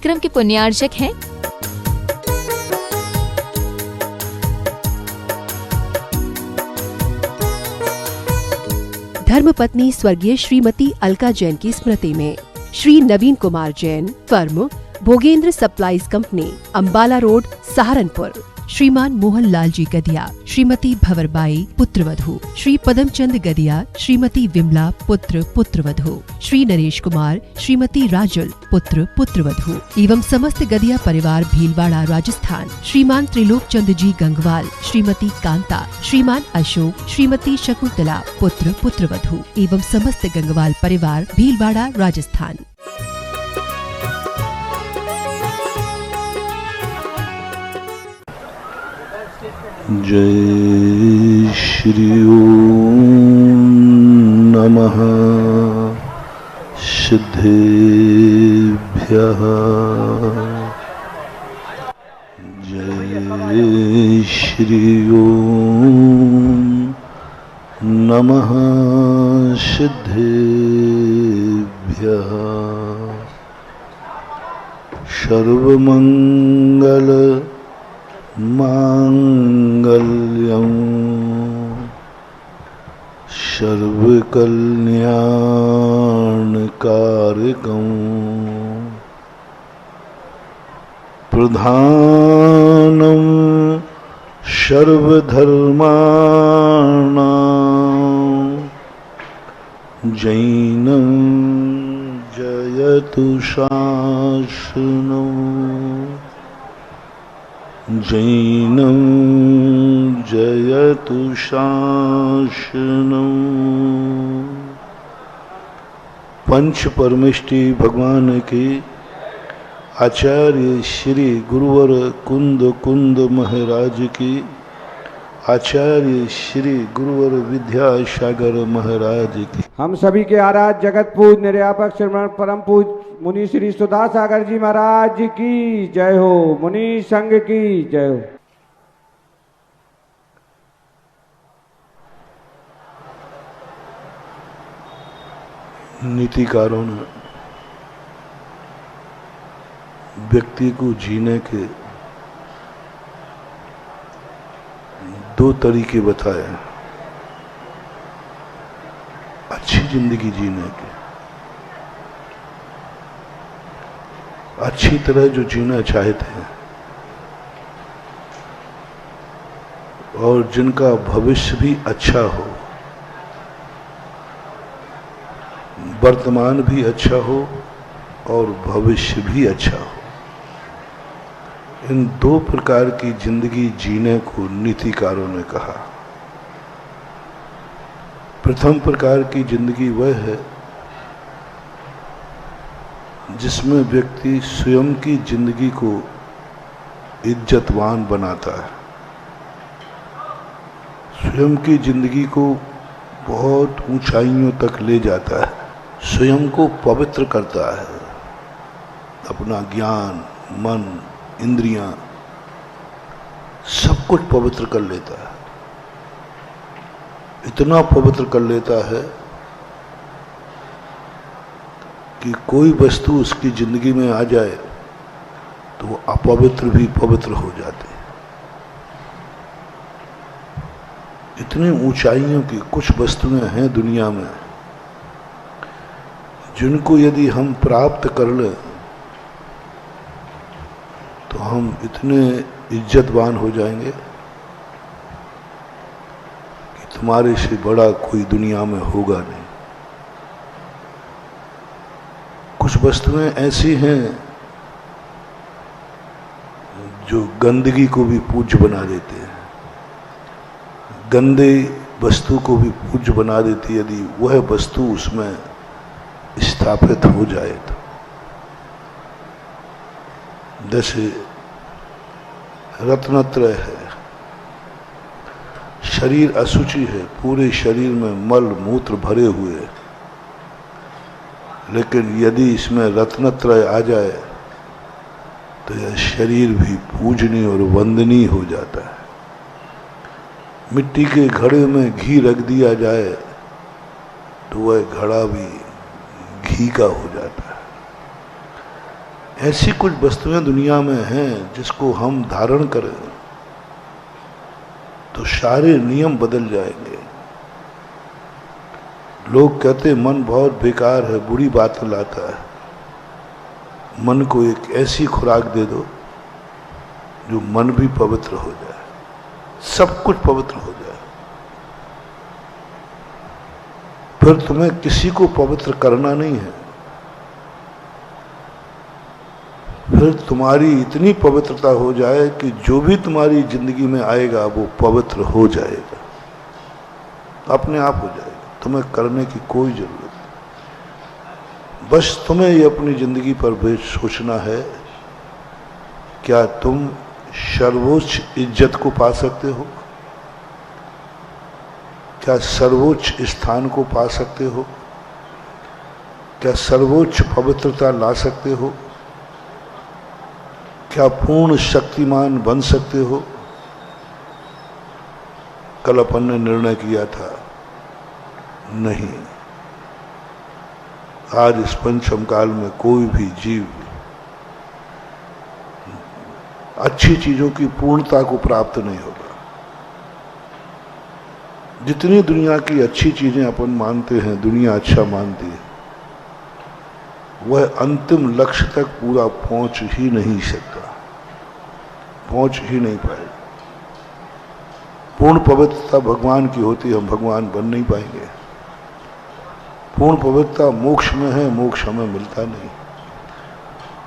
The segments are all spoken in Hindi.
क्रम के पुण्यार्चक हैं। धर्मपत्नी स्वर्गीय श्रीमती अलका जैन की स्मृति में Shri Naveen Kumar Jain, firm Bhogendra supplies company, Ambala road, Saharanpur. श्रीमान मोहन लाल जी गदिया, श्रीमती भंवरबाई पुत्रवधू, श्री पदमचंद गदिया, श्रीमती विमला पुत्र पुत्रवधू, श्री नरेश कुमार, श्रीमती राजुल पुत्र पुत्रवधू एवं समस्त गदिया परिवार भीलवाड़ा राजस्थान। श्रीमान त्रिलोक चंद जी गंगवाल, श्रीमती कांता, श्रीमान अशोक, श्रीमती शकुंतला पुत्र पुत्रवधू एवं समस्त गंगवाल परिवार भीलवाड़ा राजस्थान। जय श्री ओम नमः सिद्धेभ्यः। जय श्री ओम नमः सिद्धेभ्यः। सर्वमंगल मांगल्यं सर्वकल्याणकारकं प्रधानं सर्वधर्माणां जैनं जयतु शासनम् जैनं जयतु शासनम्। पंच परमेष्टि भगवान के आचार्य श्री गुरुवर कुंद महाराज की, आचार्य श्री गुरुवर विद्यासागर महाराज की। हम सभी के आराध्य जगत पूज निर्यापक श्रीमन परम पूज मुनि श्री सुधा सागर जी महाराज की जय हो। मुनि संघ की जय हो। नीतिकारों ने व्यक्ति को जीने के दो तरीके बताए। अच्छी जिंदगी जीने के, अच्छी तरह जो जीना चाहते हैं और जिनका भविष्य भी अच्छा हो, वर्तमान भी अच्छा हो और भविष्य भी अच्छा हो। इन दो प्रकार की जिंदगी जीने को नीतिकारों ने कहा। प्रथम प्रकार की जिंदगी वह है जिसमें व्यक्ति स्वयं की जिंदगी को इज्जतवान बनाता है, स्वयं की जिंदगी को बहुत ऊंचाइयों तक ले जाता है, स्वयं को पवित्र करता है, अपना ज्ञान, मन, इंद्रियां सब कुछ पवित्र कर लेता है। इतना पवित्र कर लेता है कि कोई वस्तु उसकी जिंदगी में आ जाए तो वो अपवित्र भी पवित्र हो जाते हैं। इतनी ऊंचाइयों की कुछ वस्तुएं हैं दुनिया में जिनको यदि हम प्राप्त कर लें तो हम इतने इज्जतवान हो जाएंगे कि तुम्हारे से बड़ा कोई दुनिया में होगा नहीं। कुछ वस्तुएं ऐसी हैं जो गंदगी को भी पूज्य बना देते हैं, गंदे वस्तु को भी पूज्य बना देती है यदि वह वस्तु उसमें स्थापित हो जाए तो। जैसे रत्नत्रय है, शरीर अशुचि है, पूरे शरीर में मल मूत्र भरे हुए, लेकिन यदि इसमें रत्नत्रय आ जाए तो यह शरीर भी पूजनीय और वंदनीय हो जाता है। मिट्टी के घड़े में घी रख दिया जाए तो वह घड़ा भी घी का हो जाता है। ऐसी कुछ वस्तुएं दुनिया में हैं जिसको हम धारण करें तो सारे नियम बदल जाएंगे। लोग कहते मन बहुत बेकार है, बुरी बातें लाता है। मन को एक ऐसी खुराक दे दो जो मन भी पवित्र हो जाए, सब कुछ पवित्र हो जाए। फिर तुम्हें किसी को पवित्र करना नहीं है, फिर तुम्हारी इतनी पवित्रता हो जाए कि जो भी तुम्हारी जिंदगी में आएगा वो पवित्र हो जाएगा, अपने आप हो जाएगा। तुम्हें करने की कोई जरूरत नहीं। बस तुम्हें ये अपनी जिंदगी पर भी सोचना है, क्या तुम सर्वोच्च इज्जत को पा सकते हो? क्या सर्वोच्च स्थान को पा सकते हो? क्या सर्वोच्च पवित्रता ला सकते हो? क्या पूर्ण शक्तिमान बन सकते हो? कल अपन ने निर्णय किया था, नहीं। आज इस पंचम काल में कोई भी जीव अच्छी चीजों की पूर्णता को प्राप्त नहीं होगा। जितनी दुनिया की अच्छी चीजें अपन मानते हैं, दुनिया अच्छा मानती है, वह अंतिम लक्ष्य तक पूरा पहुंच ही नहीं सकता, पहुंच ही नहीं पाएगा। पूर्ण पवित्रता भगवान की होती, हम भगवान बन नहीं पाएंगे। पूर्ण पवित्रता मोक्ष में है, मोक्ष हमें मिलता नहीं।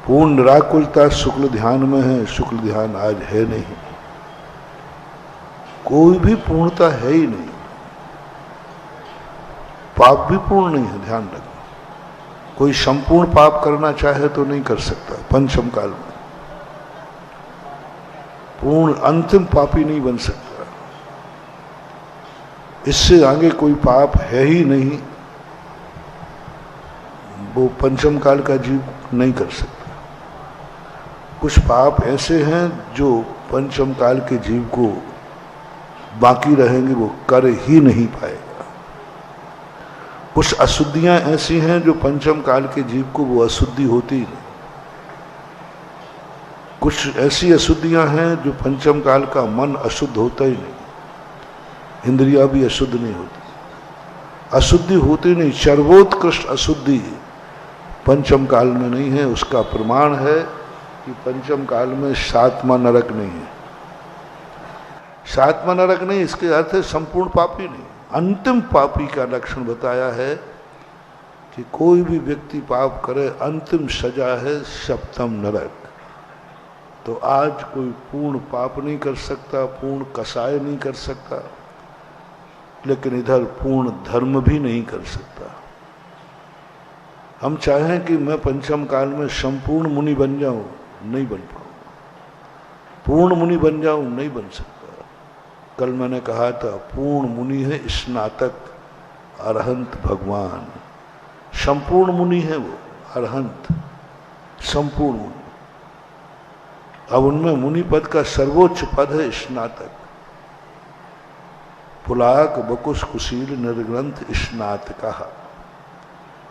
पूर्ण निराकुलता शुक्ल ध्यान में है, शुक्ल ध्यान आज है नहीं। कोई भी पूर्णता है ही नहीं। पाप भी पूर्ण नहीं है, ध्यान रखना। कोई संपूर्ण पाप करना चाहे तो नहीं कर सकता पंचम काल में। पूर्ण अंतिम पापी नहीं बन सकता। इससे आगे कोई पाप है ही नहीं, वो पंचम काल का जीव नहीं कर सकता। कुछ पाप ऐसे हैं जो पंचम काल के जीव को बाकी रहेंगे, वो कर ही नहीं पाएगा। कुछ अशुद्धियां ऐसी हैं जो पंचम काल के जीव को वो अशुद्धि होती ही नहीं। कुछ ऐसी अशुद्धियां हैं जो पंचम काल का मन अशुद्ध होता ही नहीं, इंद्रियां भी अशुद्ध नहीं होती, अशुद्धि होती नहीं। सर्वोत्कृष्ट अशुद्धि पंचम काल में नहीं है। उसका प्रमाण है कि पंचम काल में सातवां नरक नहीं है। सातवां नरक नहीं, इसके अर्थ है संपूर्ण पापी नहीं। अंतिम पापी का लक्षण बताया है कि कोई भी व्यक्ति पाप करे, अंतिम सजा है सप्तम नरक। तो आज कोई पूर्ण पाप नहीं कर सकता, पूर्ण कसाय नहीं कर सकता, लेकिन इधर पूर्ण धर्म भी नहीं कर सकता। हम चाहें कि मैं पंचम काल में संपूर्ण मुनि बन जाऊं, नहीं बन पाऊंगा। पूर्ण मुनि बन जाऊं, नहीं बन सकता। कल मैंने कहा था, पूर्ण मुनि है स्नातक, अरहंत भगवान। संपूर्ण मुनि है वो, अरहंत, संपूर्ण मुनि। अब उनमें मुनि पद का सर्वोच्च पद है स्नातक। पुलाक बकुश कुशील निर्ग्रंथ स्नातक।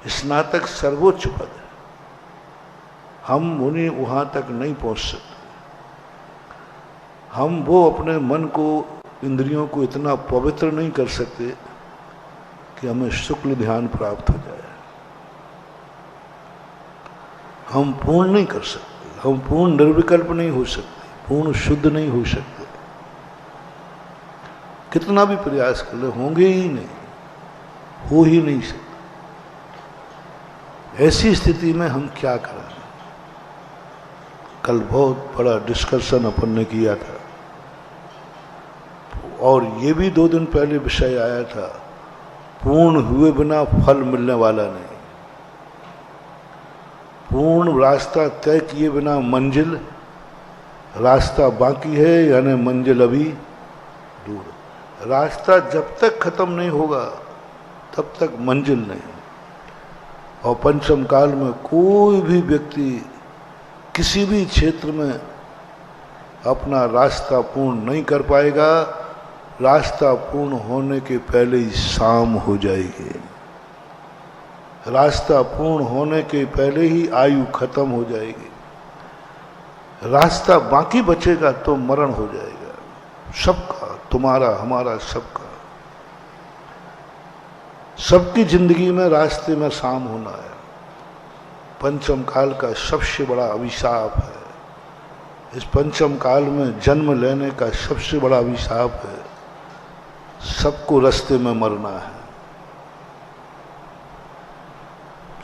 स्नातक सर्वोच्च पद है। हम मुनि वहां तक नहीं पहुंच सकते। हम वो अपने मन को, इंद्रियों को इतना पवित्र नहीं कर सकते कि हमें शुक्ल ध्यान प्राप्त हो जाए। हम पूर्ण नहीं कर सकते, हम पूर्ण निर्विकल्प नहीं हो सकते, पूर्ण शुद्ध नहीं हो सकते। कितना भी प्रयास कर ले, होंगे ही नहीं, हो ही नहीं सकते। ऐसी स्थिति में हम क्या करें? कल बहुत बड़ा डिस्कशन अपन ने किया था, और ये भी 2 दिन पहले विषय आया था, पूर्ण हुए बिना फल मिलने वाला नहीं। पूर्ण रास्ता तय किए बिना मंजिल, रास्ता बाकी है यानी मंजिल अभी दूर। रास्ता जब तक खत्म नहीं होगा तब तक मंजिल नहीं। और पंचम काल में कोई भी व्यक्ति किसी भी क्षेत्र में अपना रास्ता पूर्ण नहीं कर पाएगा। रास्ता पूर्ण होने के पहले ही शाम हो जाएगी। रास्ता पूर्ण होने के पहले ही आयु खत्म हो जाएगी। रास्ता बाकी बचेगा तो मरण हो जाएगा सबका, तुम्हारा हमारा सबका। सबकी जिंदगी में रास्ते में शाम होना है। पंचम काल का सबसे बड़ा अभिशाप है। इस पंचम काल में जन्म लेने का सबसे बड़ा अभिशाप है। सबको रास्ते में मरना है,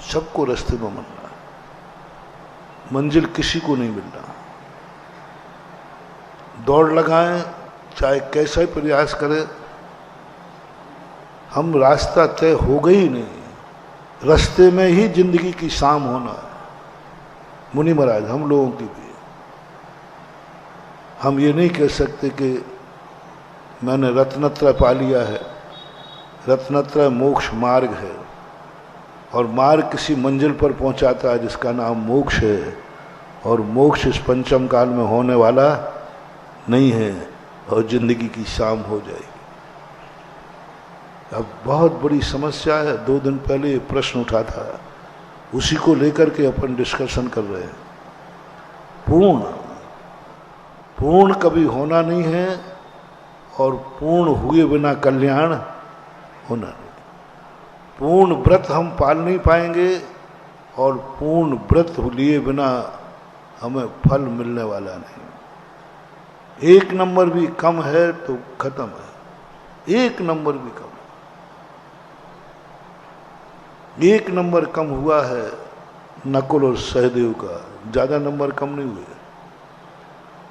सबको रास्ते में मरना है। मंजिल किसी को नहीं मिलना। दौड़ लगाएं, चाहे कैसा ही प्रयास करें, हम रास्ता तय हो गई नहीं। रास्ते में ही जिंदगी की शाम होना है। मुनि महाराज हम लोगों की भी, हम ये नहीं कह सकते कि मैंने रत्नत्रय पा लिया है। रत्नत्रय मोक्ष मार्ग है और मार्ग किसी मंजिल पर पहुंचाता है जिसका नाम मोक्ष है, और मोक्ष इस पंचम काल में होने वाला नहीं है और जिंदगी की शाम हो जाएगी। अब बहुत बड़ी समस्या है। 2 दिन पहले ये प्रश्न उठा था, उसी को लेकर के अपन डिस्कशन कर रहे हैं। पूर्ण कभी होना नहीं है और पूर्ण हुए बिना कल्याण होना नहीं। पूर्ण व्रत हम पाल नहीं पाएंगे और पूर्ण व्रत लिए बिना हमें फल मिलने वाला नहीं। 1 नंबर भी कम है तो खत्म है। 1 नंबर भी कम, 1 नंबर कम हुआ है नकुल और सहदेव का, ज्यादा नंबर कम नहीं हुए।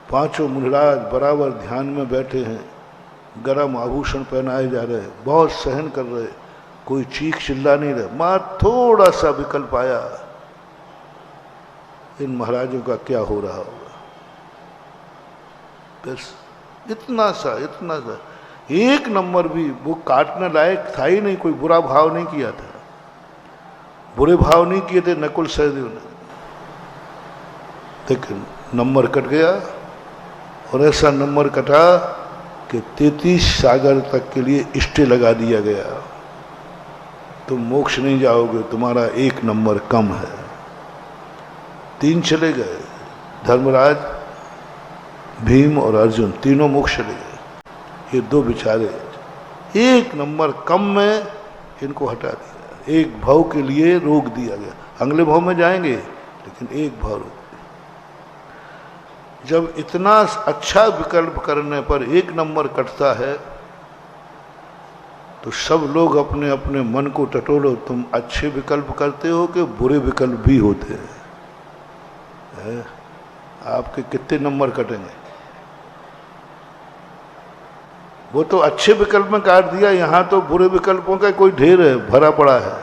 5 मुनिराज बराबर ध्यान में बैठे हैं, गरम आभूषण पहनाए जा रहे हैं, बहुत सहन कर रहे, कोई चीख चिल्ला नहीं रहे। मां थोड़ा सा विकल्प आया, इन महाराजों का क्या हो रहा होगा। बस इतना सा 1 नंबर भी वो काटने लायक था ही नहीं। कोई बुरा भाव नहीं किया था, बुरे भाव नहीं किए थे नकुल सहदेव ने, लेकिन नंबर कट गया। और ऐसा नंबर कटा कि 33 सागर तक के लिए स्टे लगा दिया गया। तुम मोक्ष नहीं जाओगे, तुम्हारा 1 नंबर कम है। 3 चले गए, धर्मराज, भीम और अर्जुन, तीनों मोक्ष चले गए। ये 2 बेचारे 1 नंबर कम में इनको हटा दिया, 1 भाव के लिए रोक दिया गया। अगले भाव में जाएंगे लेकिन 1 भाव रोक। जब इतना अच्छा विकल्प करने पर 1 नंबर कटता है तो सब लोग अपने अपने मन को टटोलो, तुम अच्छे विकल्प करते हो कि बुरे विकल्प भी होते हैं? आपके कितने नंबर कटेंगे? वो तो अच्छे विकल्प में काट दिया, यहां तो बुरे विकल्पों का कोई ढेर है, भरा पड़ा है।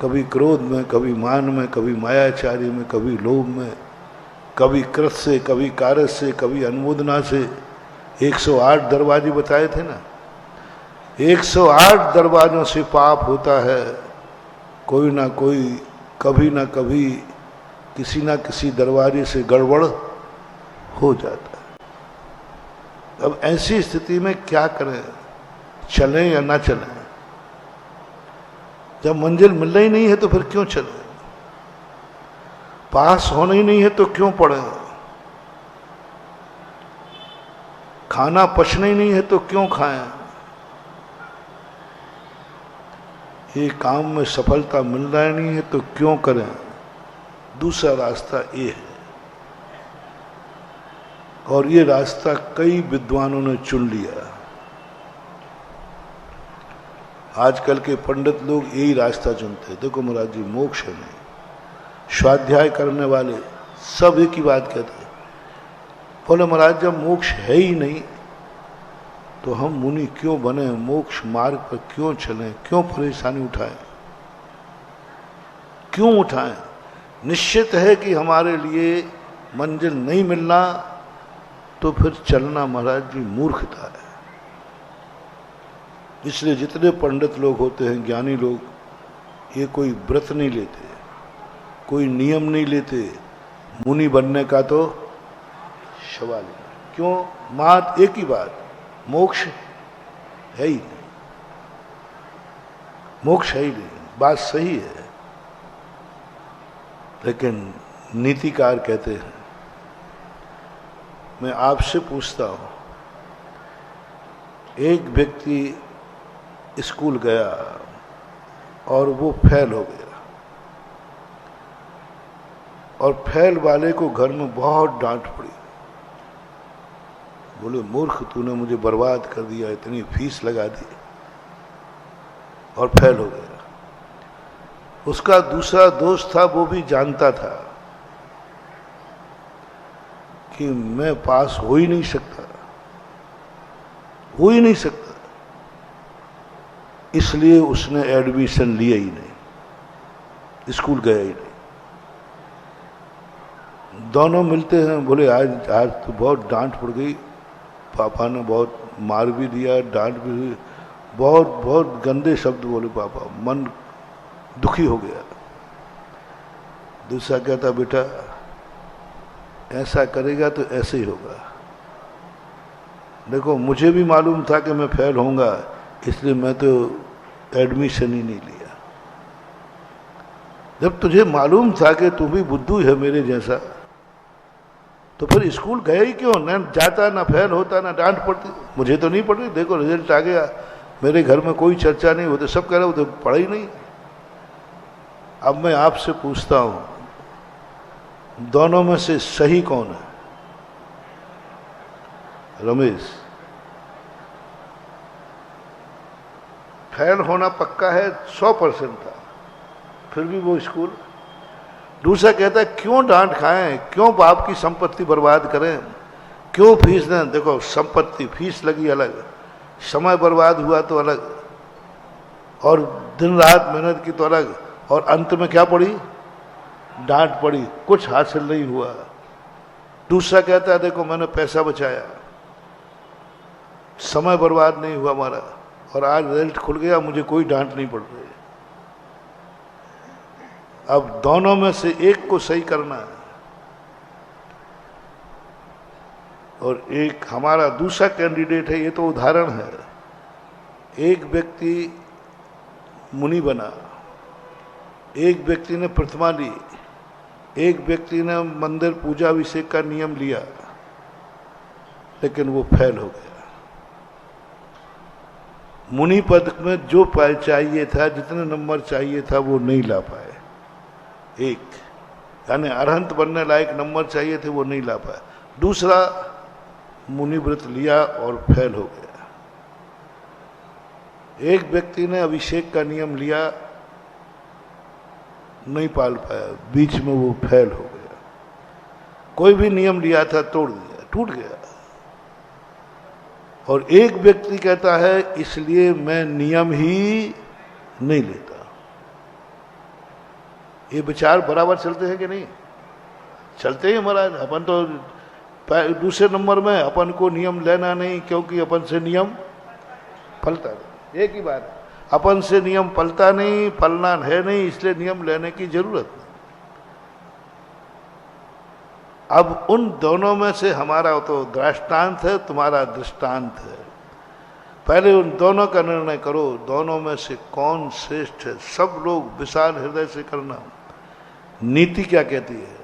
कभी क्रोध में, कभी मान में, कभी मायाचारी में, कभी लोभ में, कभी कृत से, कभी कारज से, कभी अनुमोदना से। 108 दरवाजे बताए थे ना, 108 दरवाजों से पाप होता है। कोई ना कोई, कभी ना कभी, किसी ना किसी दरवाजे से गड़बड़ हो जाता है। अब ऐसी स्थिति में क्या करें, चलें या ना चलें? जब मंजिल मिलना ही नहीं है तो फिर क्यों चलें? पास होना ही नहीं है तो क्यों पढ़ें? खाना पचना ही नहीं है तो क्यों खाएं? ये काम में सफलता मिलना ही नहीं है तो क्यों करें? दूसरा रास्ता ये है, और ये रास्ता कई विद्वानों ने चुन लिया। आजकल के पंडित लोग यही रास्ता चुनते हैं। देखो महाराज जी, मोक्ष है नहीं। स्वाध्याय करने वाले सब एक ही बात कहते हैं, बोले महाराज जब मोक्ष है ही नहीं तो हम मुनि क्यों बने, मोक्ष मार्ग पर क्यों चलें, क्यों परेशानी उठाएं, क्यों उठाएं? निश्चित है कि हमारे लिए मंजिल नहीं मिलना, तो फिर चलना महाराज जी मूर्खता है। इसलिए जितने पंडित लोग होते हैं, ज्ञानी लोग, ये कोई व्रत नहीं लेते, कोई नियम नहीं लेते। मुनि बनने का तो सवाल है। क्यों? मात एक ही बात, मोक्ष है ही नहीं, मोक्ष है ही नहीं। बात सही है, लेकिन नीतिकार कहते हैं मैं आपसे पूछता हूं, एक व्यक्ति स्कूल गया और वो फेल हो गया, और फेल वाले को घर में बहुत डांट पड़ी। बोले, मूर्ख, तूने मुझे बर्बाद कर दिया, इतनी फीस लगा दी, और फेल हो गया। उसका दूसरा दोस्त था, वो भी जानता था कि मैं पास हो ही नहीं सकता, हो ही नहीं सकता, इसलिए उसने एडमिशन लिया ही नहीं, स्कूल गया ही नहीं। दोनों मिलते हैं, बोले आज तो बहुत डांट पड़ गई, पापा ने बहुत मार भी दिया, डांट भी हुई, बहुत बहुत गंदे शब्द बोले पापा, मन दुखी हो गया। दूसरा कहता, बेटा ऐसा करेगा तो ऐसे ही होगा, देखो मुझे भी मालूम था कि मैं फेल होऊंगा, इसलिए मैं तो एडमिशन ही नहीं लिया। जब तुझे मालूम था कि तू भी बुद्धू है मेरे जैसा, तो फिर स्कूल गया ही क्यों? न जाता, ना फेल होता, ना डांट पड़ती। मुझे तो नहीं पड़ रही, देखो रिजल्ट आ गया, मेरे घर में कोई चर्चा नहीं होती, सब कह रहे होते पढ़ा ही नहीं। अब मैं आपसे पूछता हूं, दोनों में से सही कौन है? रमेश, फेल होना पक्का है, 100% था, फिर भी वो स्कूल। दूसरा कहता है, क्यों डांट खाएं, क्यों बाप की संपत्ति बर्बाद करें, क्यों फीस दें? देखो, संपत्ति फीस लगी अलग, समय बर्बाद हुआ तो अलग, और दिन रात मेहनत की तो अलग, और अंत में क्या पड़ी? डांट पड़ी, कुछ हासिल नहीं हुआ। दूसरा कहता है, देखो मैंने पैसा बचाया, समय बर्बाद नहीं हुआ हमारा, और आज रिजल्ट खुल गया, मुझे कोई डांट नहीं पड़ रही। अब दोनों में से एक को सही करना है। और एक हमारा दूसरा कैंडिडेट है, ये तो उदाहरण है। एक व्यक्ति मुनि बना, एक व्यक्ति ने प्रतिमा ली, एक व्यक्ति ने मंदिर पूजा अभिषेक का नियम लिया, लेकिन वो फेल हो गया। मुनि पद में जो चाहिए था, जितने नंबर चाहिए था, वो नहीं ला पाए। एक यानी अरहंत बनने लायक नंबर चाहिए थे, वो नहीं ला पाए। दूसरा मुनि व्रत लिया और फेल हो गया। एक व्यक्ति ने अभिषेक का नियम लिया, नहीं पाल पाया, बीच में वो फेल हो गया। कोई भी नियम लिया था, तोड़ दिया, टूट गया। और एक व्यक्ति कहता है, इसलिए मैं नियम ही नहीं लेता। ये विचार बराबर चलते हैं कि नहीं? चलते हैं महाराज। अपन तो दूसरे नंबर में अपन को नियम लेना नहीं, क्योंकि अपन से नियम फलता नहीं। एक ही बात है, अपन से नियम फलता नहीं, फलना है नहीं, इसलिए नियम लेने की जरूरत नहीं। अब उन दोनों में से हमारा तो दृष्टांत है, तुम्हारा दृष्टांत है। पहले उन दोनों का निर्णय करो, दोनों में से कौन श्रेष्ठ है। सब लोग विशाल हृदय से करना। नीति क्या कहती है?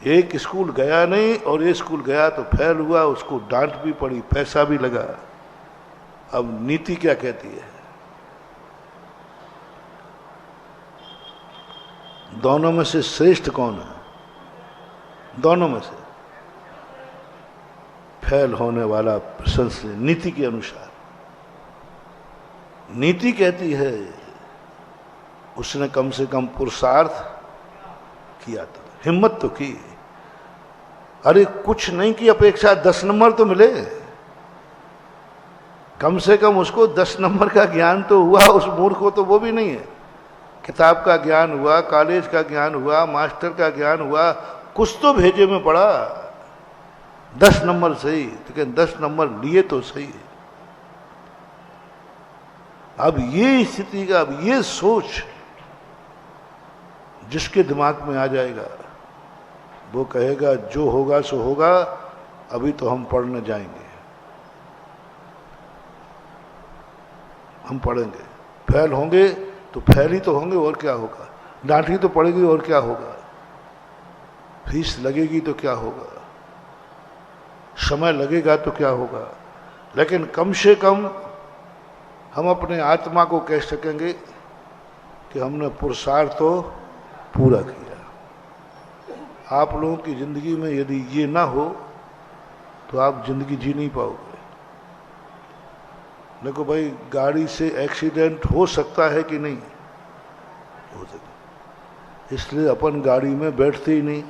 एक स्कूल गया नहीं, और एक स्कूल गया तो फेल हुआ, उसको डांट भी पड़ी, पैसा भी लगा। अब नीति क्या कहती है? दोनों में से श्रेष्ठ कौन है? दोनों में से फेल होने वाला प्रशंसनीय, नीति के अनुसार। नीति कहती है उसने कम से कम पुरुषार्थ किया था, हिम्मत तो की। अरे कुछ नहीं की अपेक्षा 10 नंबर तो मिले, कम से कम उसको 10 नंबर का ज्ञान तो हुआ। उस मूर्ख को तो वो भी नहीं है। किताब का ज्ञान हुआ, कॉलेज का ज्ञान हुआ, मास्टर का ज्ञान हुआ, कुछ तो भेजे में पड़ा। 10 नंबर सही, लेकिन 10 नंबर लिए तो सही। अब ये स्थिति का, अब ये सोच जिसके दिमाग में आ जाएगा, वो कहेगा जो होगा सो होगा, अभी तो हम पढ़ने जाएंगे, हम पढ़ेंगे। फेल होंगे तो फेल ही तो होंगे, और क्या होगा? डांटी तो पड़ेगी, और क्या होगा? फीस लगेगी तो क्या होगा, समय लगेगा तो क्या होगा, लेकिन कम से कम हम अपने आत्मा को कह सकेंगे कि हमने पुरुषार्थ तो पूरा किया। आप लोगों की जिंदगी में यदि ये ना हो तो आप जिंदगी जी नहीं पाओगे। देखो भाई, गाड़ी से एक्सीडेंट हो सकता है कि नहीं हो सकता, इसलिए अपन गाड़ी में बैठते ही नहीं,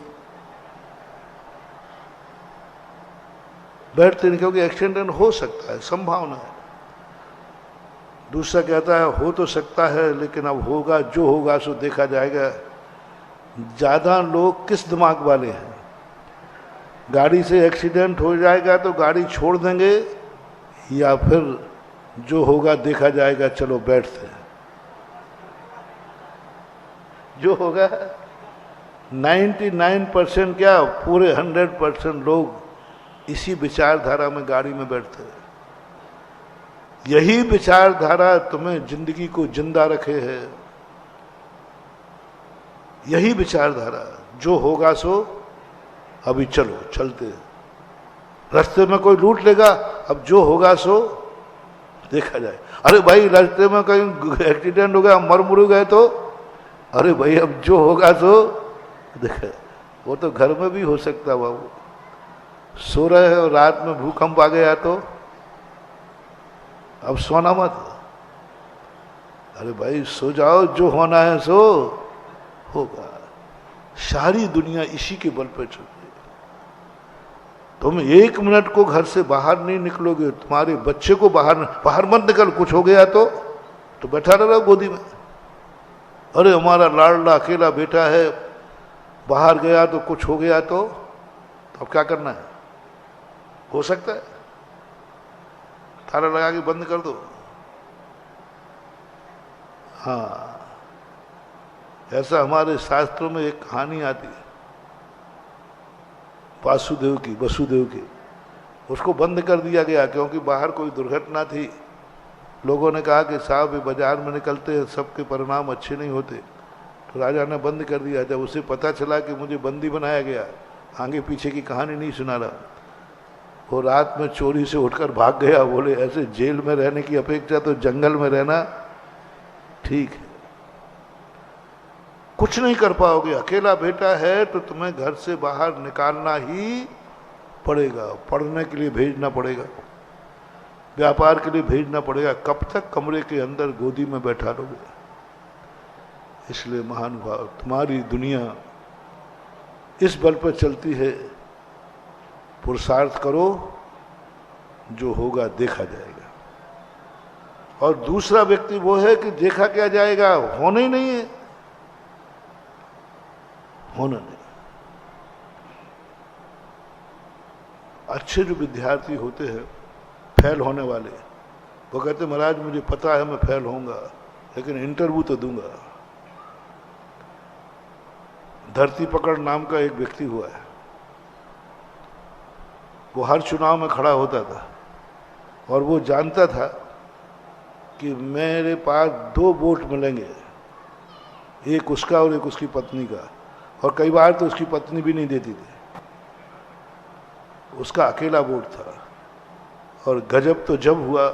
क्योंकि एक्सीडेंट हो सकता है, संभावना है। दूसरा कहता है हो तो सकता है, लेकिन अब होगा, जो होगा सो देखा जाएगा। ज्यादा लोग किस दिमाग वाले हैं, गाड़ी से एक्सीडेंट हो जाएगा तो गाड़ी छोड़ देंगे, या फिर जो होगा देखा जाएगा चलो बैठते हैं। जो होगा 99% क्या, पूरे 100% लोग इसी विचारधारा में गाड़ी में बैठते हैं। यही विचारधारा तुम्हें जिंदगी को जिंदा रखे है। यही विचारधारा, जो होगा सो अभी चलो चलते हैं। रास्ते में कोई लूट लेगा, अब जो होगा सो देखा जाए। अरे भाई, रास्ते में कहीं एक्सीडेंट हो गया, मर मुर गए तो अरे भाई अब जो होगा सो देखा। वो तो घर में भी हो सकता है बाबू, सो रहे हैं और रात में भूकंप आ गया तो अब सोना मत। अरे भाई सो जाओ, जो होना है सो होगा। सारी दुनिया इसी के बल पर चल रही है। तुम 1 मिनट को घर से बाहर नहीं निकलोगे, तुम्हारे बच्चे को बाहर मत निकल, कुछ हो गया तो बैठा रहा गोदी में। अरे हमारा लाडला अकेला बेटा है, बाहर गया तो कुछ हो गया तो अब क्या करना है? हो सकता है ताला लगा के बंद कर दो। हाँ, ऐसा हमारे शास्त्रों में एक कहानी आती है वसुदेव की। उसको बंद कर दिया गया क्योंकि बाहर कोई दुर्घटना थी। लोगों ने कहा कि साहब ये बाजार में निकलते हैं, सबके परिणाम अच्छे नहीं होते, तो राजा ने बंद कर दिया। जब उसे पता चला कि मुझे बंदी बनाया गया, आगे पीछे की कहानी नहीं सुना रहा, वो रात में चोरी से उठकर भाग गया। बोले ऐसे जेल में रहने की अपेक्षा तो जंगल में रहना ठीक है। कुछ नहीं कर पाओगे, अकेला बेटा है तो तुम्हें घर से बाहर निकालना ही पड़ेगा, पढ़ने के लिए भेजना पड़ेगा, व्यापार के लिए भेजना पड़ेगा। कब तक कमरे के अंदर गोदी में बैठा रहोगे? इसलिए महानुभाव, तुम्हारी दुनिया इस बल पर चलती है, पुरुषार्थ करो, जो होगा देखा जाएगा। और दूसरा व्यक्ति वो है कि देखा क्या जाएगा, होना ही नहीं है, होना नहीं। अच्छे जो विद्यार्थी होते हैं, फेल होने वाले, वो कहते महाराज मुझे पता है मैं फेल होऊंगा, लेकिन इंटरव्यू तो दूंगा। धरती पकड़ नाम का एक व्यक्ति हुआ है, वो हर चुनाव में खड़ा होता था और वो जानता था कि मेरे पास 2 वोट मिलेंगे, एक उसका और एक उसकी पत्नी का, और कई बार तो उसकी पत्नी भी नहीं देती थी, उसका अकेला वोट था। और गजब तो जब हुआ,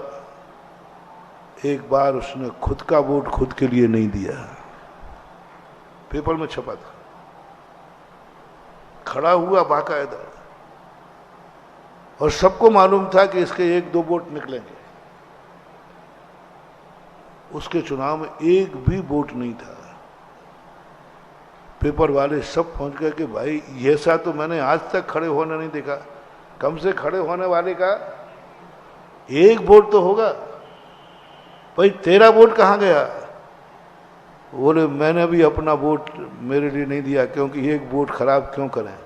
एक बार उसने खुद का वोट खुद के लिए नहीं दिया, पेपर में छपा था, खड़ा हुआ बाकायदा, और सबको मालूम था कि इसके 1-2 वोट निकलेंगे। उसके चुनाव में एक भी वोट नहीं था। पेपर वाले सब पहुंच गए कि भाई ऐसा तो मैंने आज तक खड़े होने नहीं देखा, कम से खड़े होने वाले का 1 वोट तो होगा। भाई तेरा वोट कहाँ गया? बोले मैंने भी अपना वोट मेरे लिए नहीं दिया, क्योंकि 1 वोट खराब क्यों करें,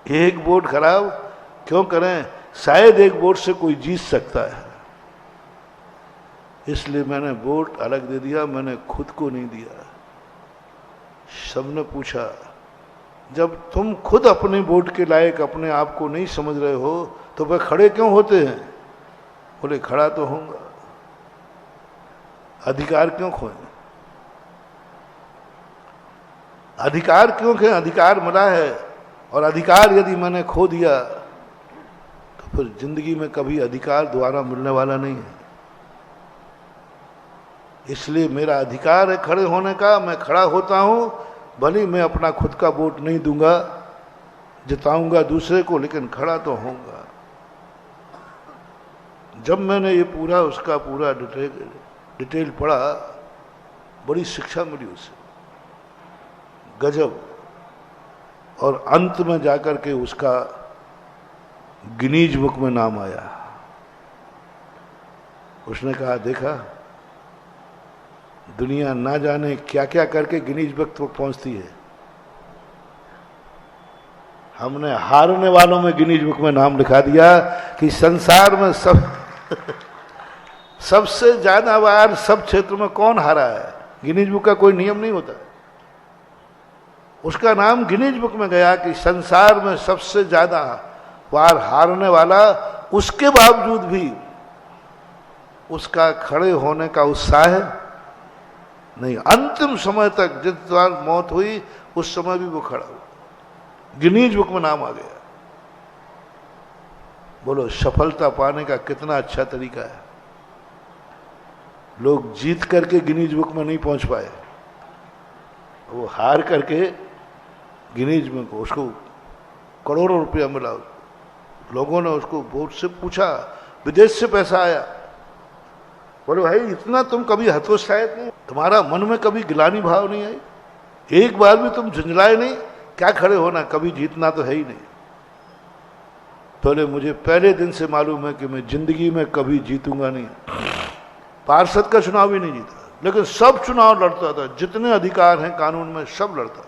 1 वोट खराब क्यों करें, शायद 1 वोट से कोई जीत सकता है, इसलिए मैंने वोट अलग दे दिया, मैंने खुद को नहीं दिया। सबने पूछा, जब तुम खुद अपने वोट के लायक अपने आप को नहीं समझ रहे हो तो वह खड़े क्यों होते हैं? बोले खड़ा तो होऊंगा, अधिकार क्यों खोए? अधिकार क्यों कहें? अधिकार मिला है, और अधिकार यदि मैंने खो दिया तो फिर जिंदगी में कभी अधिकार दोबारा मिलने वाला नहीं है। इसलिए मेरा अधिकार है खड़े होने का, मैं खड़ा होता हूं, भले मैं अपना खुद का वोट नहीं दूंगा, जिताऊंगा दूसरे को, लेकिन खड़ा तो होऊंगा। जब मैंने ये पूरा उसका पूरा डिटेल पढ़ा, बड़ी शिक्षा मिली उससे, गजब। और अंत में जाकर के उसका गिनीज बुक में नाम आया। उसने कहा, देखा दुनिया ना जाने क्या क्या करके गिनीज बुक तक पहुंचती है, हमने हारने वालों में गिनीज बुक में नाम लिखा दिया कि संसार में सबसे ज्यादा बार सब क्षेत्र में कौन हारा है। गिनीज बुक का कोई नियम नहीं होता, उसका नाम गिनीज बुक में गया कि संसार में सबसे ज्यादा बार हारने वाला, उसके बावजूद भी उसका खड़े होने का उत्साह नहीं। अंतिम समय तक जिस बार मौत हुई उस समय भी वो खड़ा हुआ, गिनीज बुक में नाम आ गया। बोलो, सफलता पाने का कितना अच्छा तरीका है। लोग जीत करके गिनीज बुक में नहीं पहुंच पाए, वो हार करके गिनीज बुक, उसको करोड़ों रुपया मिला। लोगों ने उसको बोर्ड से पूछा, विदेश से पैसा आया, बोले भाई इतना तुम कभी हतोत्साहित नहीं, तुम्हारा मन में कभी गिलानी भाव नहीं आई, एक बार भी तुम झुंझलाए नहीं, क्या खड़े होना, कभी जीतना तो है ही नहीं। बोले मुझे पहले दिन से मालूम है कि मैं जिंदगी में कभी जीतूंगा नहीं। पार्षद का चुनाव भी नहीं जीता, लेकिन सब चुनाव लड़ता था, जितने अधिकार हैं कानून में सब लड़ता था।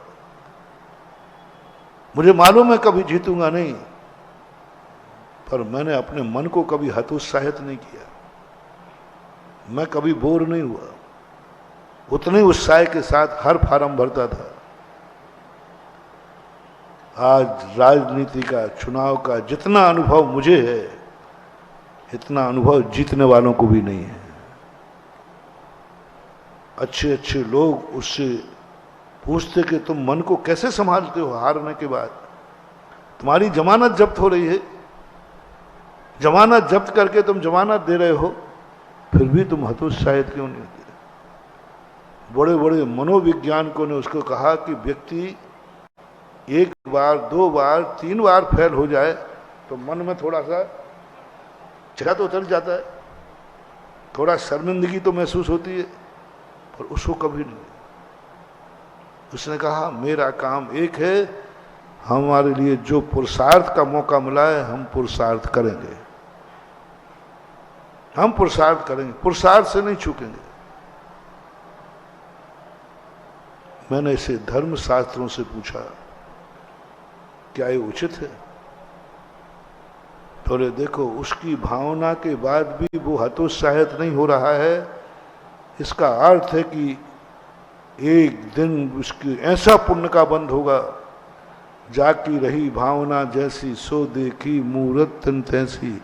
मुझे मालूम है कभी जीतूंगा नहीं, पर मैंने अपने मन को कभी हतोत्साहित नहीं किया, मैं कभी बोर नहीं हुआ, उतने उत्साह के साथ हर फार्म भरता था। आज राजनीति का, चुनाव का जितना अनुभव मुझे है, इतना अनुभव जीतने वालों को भी नहीं है। अच्छे अच्छे लोग उससे पूछते कि तुम मन को कैसे संभालते हो हारने के बाद, तुम्हारी जमानत जब्त हो रही है, जमानत जब्त करके तुम जमानत दे रहे हो, फिर भी तुम हतोत्साहित क्यों नहीं होते। बड़े बड़े मनोविज्ञानिकों ने उसको कहा कि व्यक्ति एक बार, दो बार, तीन बार फेल हो जाए तो मन में थोड़ा सा जगह तो उतर जाता है, थोड़ा शर्मिंदगी तो महसूस होती है, पर उसको कभी नहीं। उसने कहा मेरा काम एक है, हमारे लिए जो पुरुषार्थ का मौका मिला है हम पुरुषार्थ करेंगे, हम पुरुषार्थ करेंगे, पुरुषार्थ से नहीं चूकेंगे। मैंने इसे धर्म शास्त्रों से पूछा, क्या ये उचित है? बोले देखो, उसकी भावना के बाद भी वो हतोत्साहित नहीं हो रहा है, इसका अर्थ है कि एक दिन उसकी ऐसा पुण्य का बंद होगा, जाकी रही भावना जैसी सो देखी मूरत तन तैसी।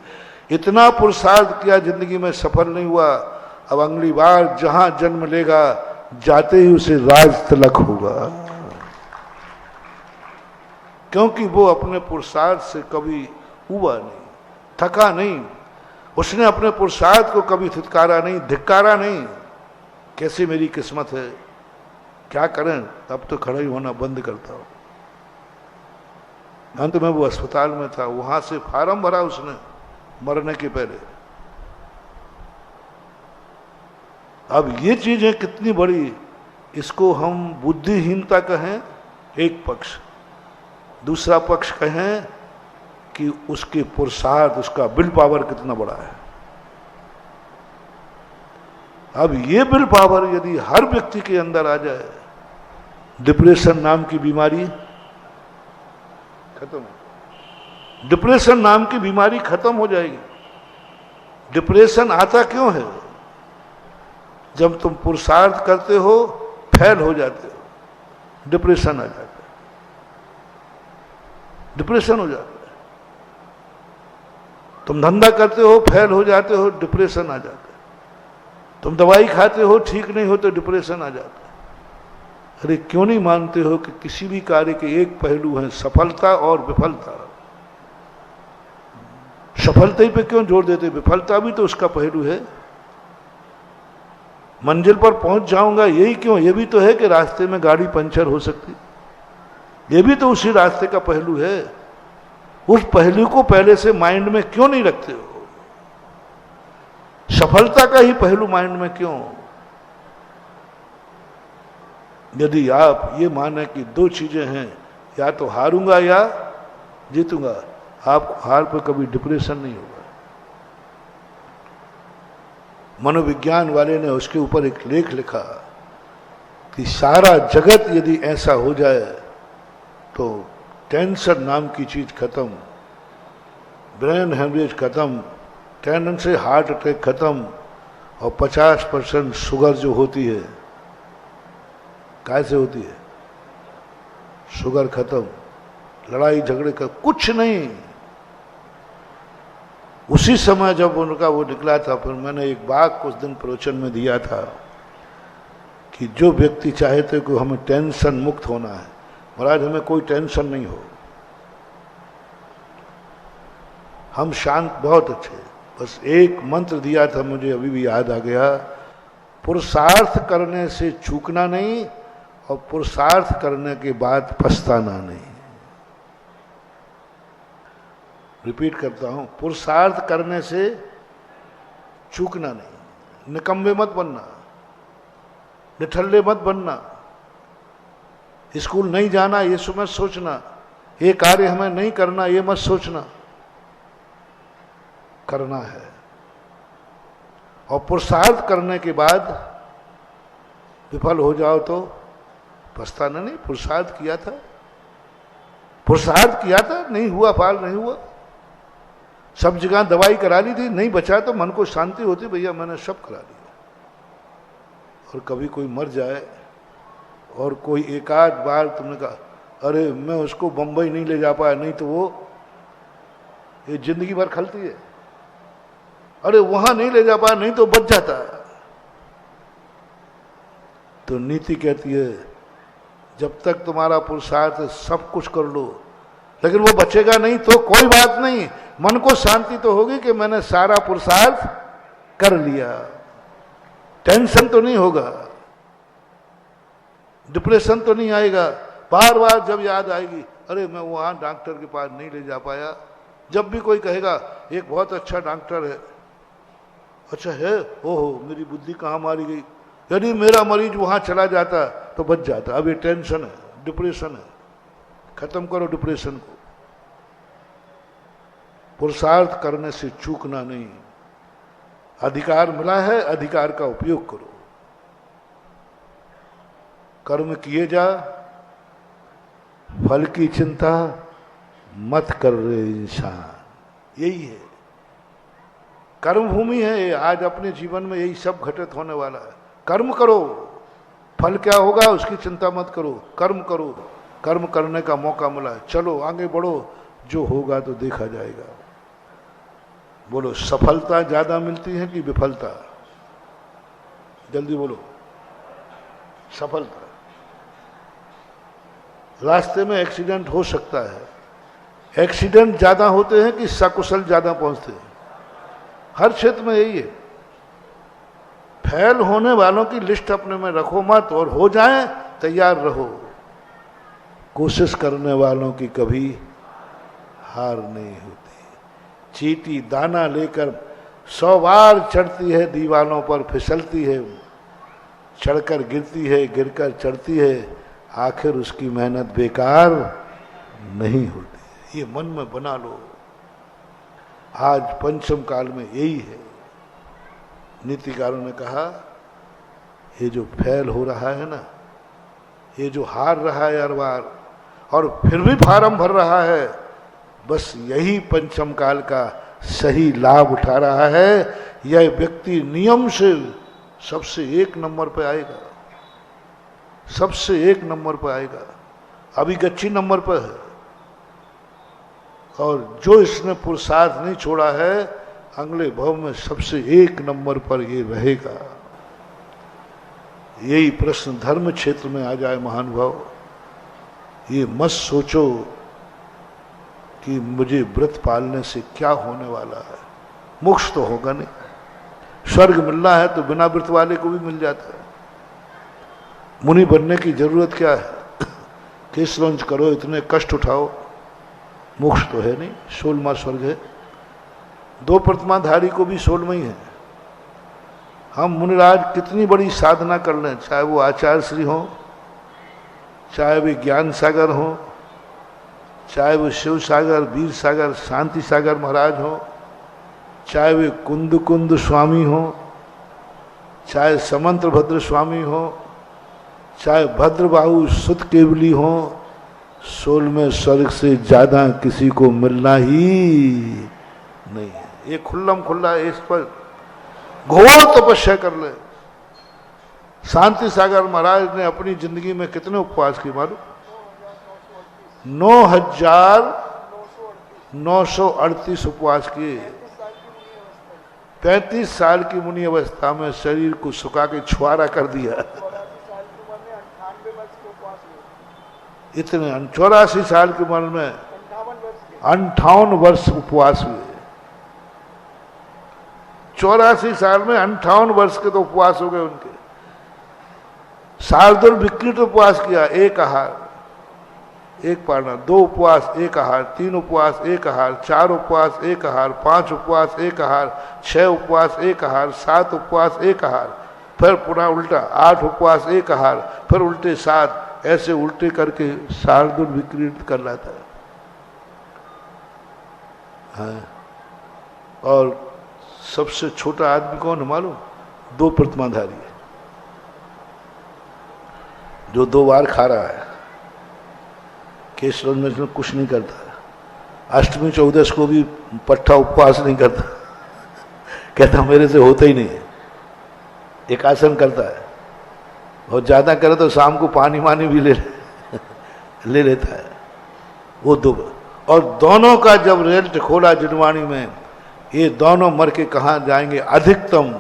इतना पुरुषार्थ किया, जिंदगी में सफल नहीं हुआ, अब अगली बार जहां जन्म लेगा जाते ही उसे राज तिलक होगा, क्योंकि वो अपने पुरुषार्थ से कभी हुआ नहीं, थका नहीं, उसने अपने पुरुषार्थ को कभी धुतकारा नहीं, धिक्कारा नहीं। कैसी मेरी किस्मत है, क्या करें, तब तो खड़ा ही होना बंद करता हूं। अंत में वो अस्पताल में था, वहां से फार्म भरा उसने मरने के पहले। अब ये चीजें कितनी बड़ी, इसको हम बुद्धिहीनता कहें एक पक्ष, दूसरा पक्ष कहें कि उसके पुरुषार्थ, उसका विल पावर कितना बड़ा है। अब ये विल पावर यदि हर व्यक्ति के अंदर आ जाए, डिप्रेशन नाम की बीमारी खत्म, डिप्रेशन नाम की बीमारी खत्म हो जाएगी। डिप्रेशन आता क्यों है? जब तुम पुरुषार्थ करते हो फेल हो जाते हो, डिप्रेशन आ जाता है, डिप्रेशन हो जाता है। तुम धंधा करते हो फेल हो जाते हो, डिप्रेशन आ जाता है। तुम दवाई खाते हो ठीक नहीं हो तो डिप्रेशन आ जाता है। अरे क्यों नहीं मानते हो कि किसी भी कार्य के एक पहलू है, सफलता और विफलता। सफलता ही पे क्यों जोर देते, विफलता भी तो उसका पहलू है। मंजिल पर पहुंच जाऊंगा यही क्यों, ये भी तो है कि रास्ते में गाड़ी पंचर हो सकती, ये भी तो उसी रास्ते का पहलू है। उस पहलू को पहले से माइंड में क्यों नहीं रखते हो? सफलता का ही पहलू माइंड में क्यों? यदि आप ये माने कि दो चीजें हैं, या तो हारूंगा या जीतूंगा, आपको हार पर कभी डिप्रेशन नहीं होगा। मनोविज्ञान वाले ने उसके ऊपर एक लेख लिखा कि सारा जगत यदि ऐसा हो जाए तो टेंशन नाम की चीज खत्म, ब्रेन हेमरेज खत्म, टेंशन से हार्ट अटैक खत्म, और 50% शुगर जो होती है, कैसे होती है शुगर खत्म, लड़ाई झगड़े का कुछ नहीं। उसी समय जब उनका वो निकला था, फिर मैंने एक बात कुछ दिन प्रवचन में दिया था कि जो व्यक्ति चाहते कि हमें टेंशन मुक्त होना है, महाराज हमें कोई टेंशन नहीं हो, हम शांत, बहुत अच्छे। बस एक मंत्र दिया था, मुझे अभी भी याद आ गया, पुरुषार्थ करने से चूकना नहीं और पुरुषार्थ करने के बाद पछताना नहीं। रिपीट करता हूं, पुरुषार्थ करने से चूकना नहीं, निकम्मे मत बनना, निठल्ले मत बनना, स्कूल नहीं जाना ये मत सोचना, ये कार्य हमें नहीं करना ये मत सोचना, करना है। और पुरुषार्थ करने के बाद विफल हो जाओ तो पछताना नहीं। पुरुषार्थ किया था, पुरुषार्थ किया था, नहीं हुआ, फाल नहीं हुआ, सब जगह दवाई करा ली थी, नहीं बचा तो मन को शांति होती, भैया मैंने सब करा लिया। और कभी कोई मर जाए और कोई एकाध बार तुमने कहा अरे मैं उसको बंबई नहीं ले जा पाया, नहीं तो वो ये जिंदगी भर खलती है, अरे वहां नहीं ले जा पाया, नहीं तो बच जाता। तो नीति कहती है जब तक तुम्हारा पुरुषार्थ सब कुछ कर लो, लेकिन वो बचेगा नहीं तो कोई बात नहीं, मन को शांति तो होगी कि मैंने सारा पुरुषार्थ कर लिया, टेंशन तो नहीं होगा, डिप्रेशन तो नहीं आएगा। बार बार जब याद आएगी अरे मैं वहां डॉक्टर के पास नहीं ले जा पाया, जब भी कोई कहेगा एक बहुत अच्छा डॉक्टर है, अच्छा है, ओहो मेरी बुद्धि कहाँ मारी गई, यदि मेरा मरीज वहां चला जाता तो बच जाता। अब ये टेंशन है, डिप्रेशन है, खत्म करो डिप्रेशन को। पुरुषार्थ करने से चूकना नहीं, अधिकार मिला है, अधिकार का उपयोग करो, कर्म किए जा, फल की चिंता मत कर रे इंसान। यही है, कर्म भूमि है आज अपने जीवन में, यही सब घटित होने वाला है। कर्म करो, फल क्या होगा उसकी चिंता मत करो, कर्म करो, कर्म करने का मौका मिला है, चलो आगे बढ़ो, जो होगा तो देखा जाएगा। बोलो सफलता ज्यादा मिलती है कि विफलता? जल्दी बोलो। सफलता। रास्ते में एक्सीडेंट हो सकता है, एक्सीडेंट ज्यादा होते हैं कि सकुशल ज्यादा पहुंचते हैं? हर क्षेत्र में यही है। फेल होने वालों की लिस्ट अपने में रखो मत, और हो जाए तैयार रहो। कोशिश करने वालों की कभी हार नहीं होती। चींटी दाना लेकर 100 बार चढ़ती है, दीवानों पर फिसलती है, चढ़कर गिरती है, गिरकर चढ़ती है, आखिर उसकी मेहनत बेकार नहीं होती। ये मन में बना लो। आज पंचम काल में यही है। नीतिकारों ने कहा ये जो फेल हो रहा है ना, ये जो हार रहा है हर बार और फिर भी फार्म भर रहा है, बस यही पंचम काल का सही लाभ उठा रहा है। यह व्यक्ति नियम से सबसे 1 नंबर पे आएगा, सबसे 1 नंबर पे आएगा। अभी गच्ची नंबर पर है, और जो इसने पुरुषार्थ नहीं छोड़ा है, अगले भव में सबसे 1 नंबर पर ये रहेगा। यही प्रश्न धर्म क्षेत्र में आ जाए महानुभाव, ये मत सोचो कि मुझे व्रत पालने से क्या होने वाला है, मोक्ष तो होगा नहीं, स्वर्ग मिलना है तो बिना व्रत वाले को भी मिल जाता है। मुनि बनने की जरूरत क्या है, केसरंज करो, इतने कष्ट उठाओ, मोक्ष तो है नहीं, 16वां स्वर्ग है। 2 प्रतिमाधारी को भी 16वां ही है। हम मुनिराज कितनी बड़ी साधना कर लें, चाहे वो आचार्य श्री हो, चाहे वे ज्ञान सागर हो, चाहे वो शिव सागर, वीर सागर, शांति सागर महाराज हो, चाहे वे कुंद कुंद स्वामी हो, चाहे समंत्र भद्र स्वामी हो, चाहे भद्रबाहु सुत केवली हो, 16वें स्वर्ग से ज्यादा किसी को मिलना ही नहीं है। ये खुल्लम खुल्ला है, इस पर घोर तपस्या कर ले। शांति सागर महाराज ने अपनी जिंदगी में कितने उपवास किए मालूम? 9,938 उपवास किए। 35 साल की मुनि अवस्था में शरीर को सुखा के छुआरा कर दिया। इतने 84 साल की उम्र में 58 वर्ष उपवास हुए। 84 साल में 58 वर्ष के तो उपवास हो गए उनके। शार्दुल विकृत उपवास किया, 1 आहार 1 पारना, 2 उपवास 1 आहार, 3 उपवास 1 आहार, 4 उपवास 1 आहार, 5 उपवास 1 आहार, 6 उपवास 1 आहार, 7 उपवास 1 आहार, फिर पुनः उल्टा 8 उपवास 1 आहार, फिर उल्टे 7, ऐसे उल्टे करके शार्दुल विकृत कर लाता है। हाँ। और सबसे छोटा आदमी कौन है मालूम? 2 प्रतिमाधारी है, जो 2 बार खा रहा है। केसरंज में कुछ नहीं करता, अष्टमी 14 को भी पट्टा उपवास नहीं करता, कहता मेरे से होता ही नहीं है। एक आसन करता है, और ज्यादा करे तो शाम को पानी वानी भी ले लेता है वो 2। और दोनों का जब रिजल्ट खोला जिनवाणी में, ये दोनों मर के कहाँ जाएंगे अधिकतम,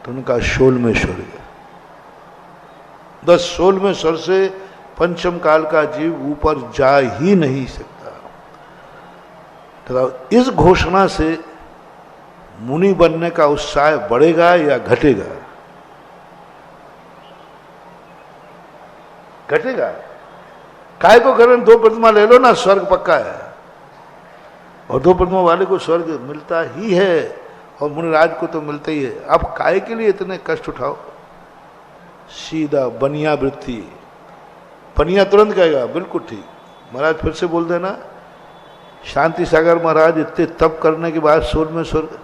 तो उनका 16वें स्वर्ग। 16वें स्वर्ग से पंचम काल का जीव ऊपर जा ही नहीं सकता। तो इस घोषणा से मुनि बनने का उत्साह बढ़ेगा या घटेगा? घटेगा। काय को करें, 2 प्रतिमा ले लो ना, स्वर्ग पक्का है। और 2 प्रतिमा वाले को स्वर्ग मिलता ही है, और मुनिराज को तो मिलता ही है। अब काय के लिए इतने कष्ट उठाओ? सीधा बनिया वृत्ति। बनिया तुरंत कहेगा बिल्कुल ठीक। महाराज फिर से बोल देना, शांति सागर महाराज इतने तप करने के बाद 16वें स्वर्ग।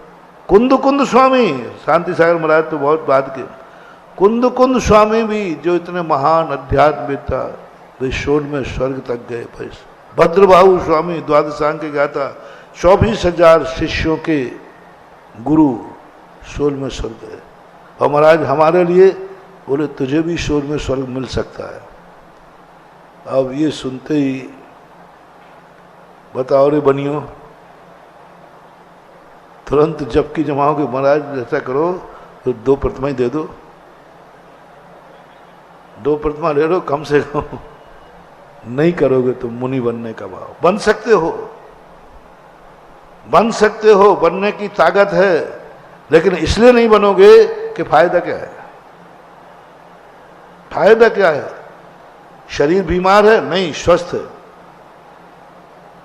कुंद कुंद स्वामी, शांति सागर महाराज तो बहुत बाद के, कुंद कुंद स्वामी भी जो इतने महान अध्यात्मवेत्ता, वे 16वें स्वर्ग तक गए। भद्रबाहु स्वामी द्वादशांग के गाता, 24,000 शिष्यों के गुरु 16वें स्वर्ग गए। और महाराज हमारे लिए बोले तुझे भी 16वें स्वर्ग मिल सकता है। अब ये सुनते ही बताओ रे बनियो, तुरंत जबकि जमाओगे, महाराज ऐसा करो तो 2 प्रतिमा ही दे दो, 2 प्रतिमा ले लो कम से कम। नहीं करोगे तो मुनि बनने का भाव। बन सकते हो, बन सकते हो, बनने की ताकत है, लेकिन इसलिए नहीं बनोगे कि फायदा क्या है? फायदा क्या है? शरीर बीमार है? नहीं, स्वस्थ है।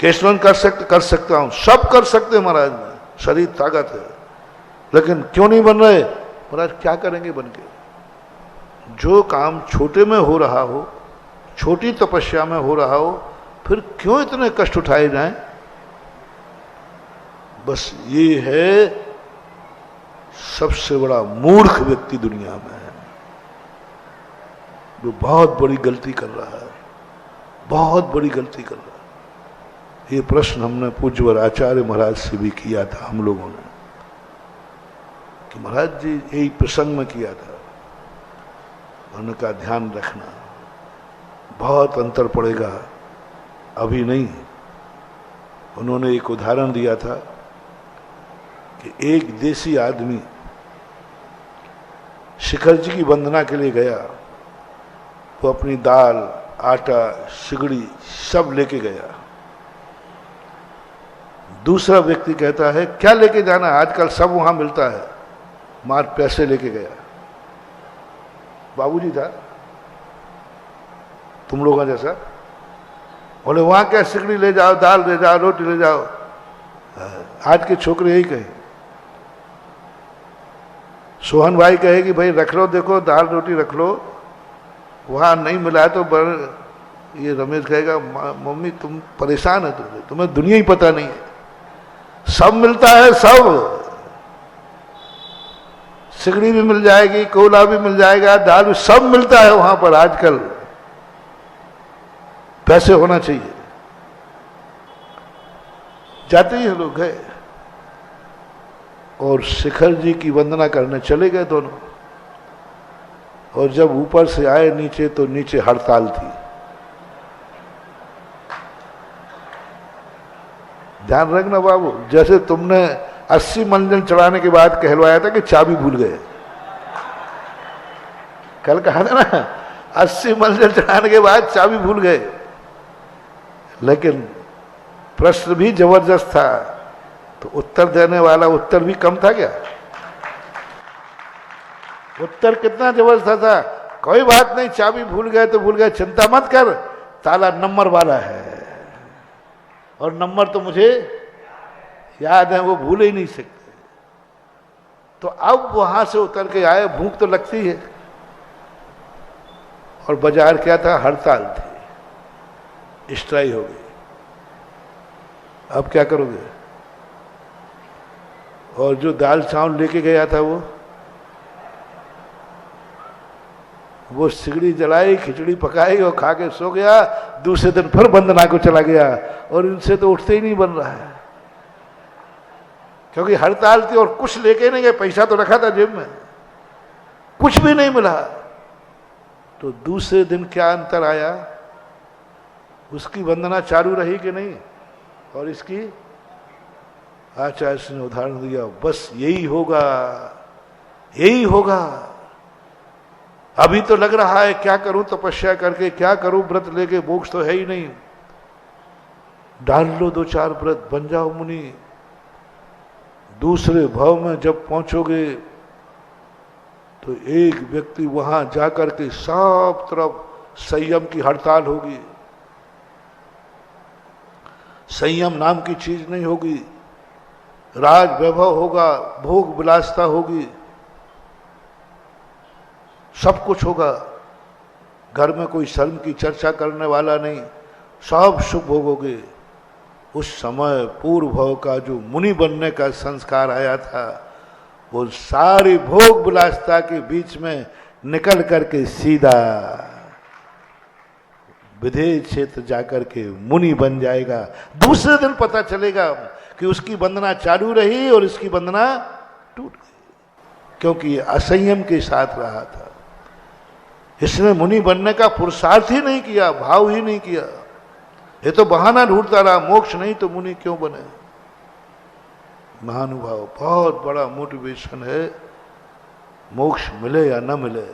केसवन कर सकता हूं, सब कर सकते महाराज में, शरीर ताकत है, लेकिन क्यों नहीं बन रहे? महाराज क्या करेंगे बन के? जो काम छोटे में हो रहा हो, छोटी तपस्या में हो रहा हो, फिर क्यों इतने कष्ट उठाए जाएं? बस ये है सबसे बड़ा मूर्ख व्यक्ति दुनिया में है, जो बहुत बड़ी गलती कर रहा है, बहुत बड़ी गलती कर रहा है। ये प्रश्न हमने पूज्यवर आचार्य महाराज से भी किया था हम लोगों ने, कि महाराज जी यही प्रसंग में किया था, उनका ध्यान रखना, बहुत अंतर पड़ेगा, अभी नहीं। उन्होंने एक उदाहरण दिया था कि एक देसी आदमी शिखर जी की वंदना के लिए गया, वो अपनी दाल, आटा, सिगड़ी सब लेके गया। दूसरा व्यक्ति कहता है क्या लेके जाना, आजकल सब वहां मिलता है। मार पैसे लेके गया। बाबूजी था तुम लोगों जैसा, बोले वहां क्या सिगड़ी ले जाओ, दाल ले जाओ, रोटी ले जाओ। आज के छोकरे यही कहे। सोहन भाई कहे कि भाई रख लो, देखो दाल रोटी रख लो, वहां नहीं मिला है तो ये रमेश कहेगा मम्मी तुम परेशान है, तुम्हें दुनिया ही पता नहीं है, सब मिलता है, सब सिगड़ी भी मिल जाएगी, कोला भी मिल जाएगा, दाल भी, सब मिलता है वहां पर आजकल। पैसे होना चाहिए। जाते ही लोग गए और शिखर जी की वंदना करने चले गए दोनों। और जब ऊपर से आए नीचे तो नीचे हड़ताल थी। ध्यान रखना बाबू, जैसे तुमने 80 मंजिल चढ़ाने के बाद कहलवाया था कि चाबी भूल गए, कल कहा था ना 80 मंजिल चढ़ाने के बाद चाबी भूल गए। लेकिन प्रश्न भी जबरदस्त था, तो उत्तर देने वाला उत्तर भी कम था क्या? उत्तर कितना जबरदस्त था, कोई बात नहीं, चाबी भूल गए तो भूल गए, चिंता मत कर, ताला नंबर वाला है और नंबर तो मुझे याद है, वो भूल ही नहीं सकते। तो अब वहां से उतर के आए, भूख तो लगती है, और बाजार क्या था, हड़ताल थी, स्ट्राइक हो गई। अब क्या करोगे? और जो दाल चावल लेके गया था वो सिगड़ी जलाई, खिचड़ी पकाई और खा के सो गया। दूसरे दिन फिर वंदना को चला गया और इनसे तो उठते ही नहीं बन रहा है, क्योंकि हड़ताल थी और कुछ लेके नहीं गए, पैसा तो रखा था जेब में, कुछ भी नहीं मिला। तो दूसरे दिन क्या अंतर आया, उसकी वंदना चालू रही कि नहीं, और इसकी आचार्य ने उदाहरण दिया, बस यही होगा, यही होगा। अभी तो लग रहा है क्या करूं तपस्या करके, क्या करूं व्रत लेके, मोक्ष तो है ही नहीं। डाल लो 2-4 व्रत, बन जाओ मुनि। दूसरे भाव में जब पहुंचोगे तो एक व्यक्ति वहां जाकर के सब तरफ संयम की हड़ताल होगी। संयम नाम की चीज नहीं होगी, राज वैभव होगा, भोग विलासता होगी, सब कुछ होगा। घर में कोई शर्म की चर्चा करने वाला नहीं, सब सुख भोगोगे। उस समय पूर्व भाव का जो मुनि बनने का संस्कार आया था, वो सारी भोग विलासता के बीच में निकल करके सीधा विधेय क्षेत्र जाकर के मुनि बन जाएगा। दूसरे दिन पता चलेगा कि उसकी वंदना चालू रही और इसकी वंदना टूट गई, क्योंकि असंयम के साथ रहा था। इसने मुनि बनने का पुरुषार्थ ही नहीं किया, भाव ही नहीं किया। ये तो बहाना ढूंढता रहा, मोक्ष नहीं तो मुनि क्यों बने। महानुभाव, बहुत बड़ा मोटिवेशन है, मोक्ष मिले या न मिले,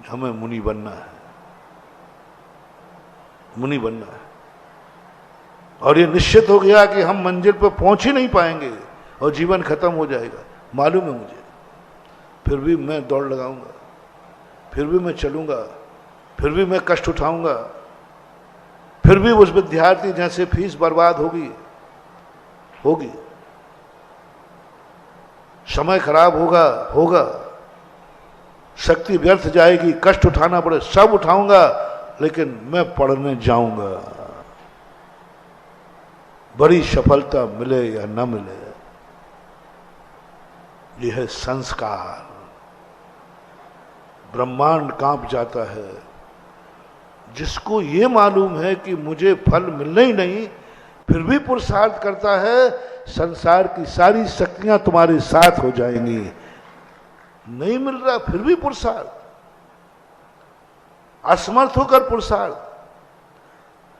हमें मुनि बनना है, मुनि बनना है। और ये निश्चित हो गया कि हम मंजिल पर पहुंच ही नहीं पाएंगे और जीवन खत्म हो जाएगा, मालूम है मुझे। फिर भी मैं दौड़ लगाऊंगा, फिर भी मैं चलूंगा, फिर भी मैं कष्ट उठाऊंगा, फिर भी उस विद्यार्थी जैसे फीस बर्बाद होगी, समय खराब होगा, शक्ति व्यर्थ जाएगी, कष्ट उठाना पड़े, सब उठाऊंगा, लेकिन मैं पढ़ने जाऊंगा। बड़ी सफलता मिले या न मिले, यह है संस्कार। ब्रह्मांड कांप जाता है। जिसको ये मालूम है कि मुझे फल मिलना ही नहीं, फिर भी पुरुषार्थ करता है, संसार की सारी शक्तियां तुम्हारे साथ हो जाएंगी। नहीं मिल रहा फिर भी पुरुषार्थ, असमर्थ होकर पुरुषार्थ।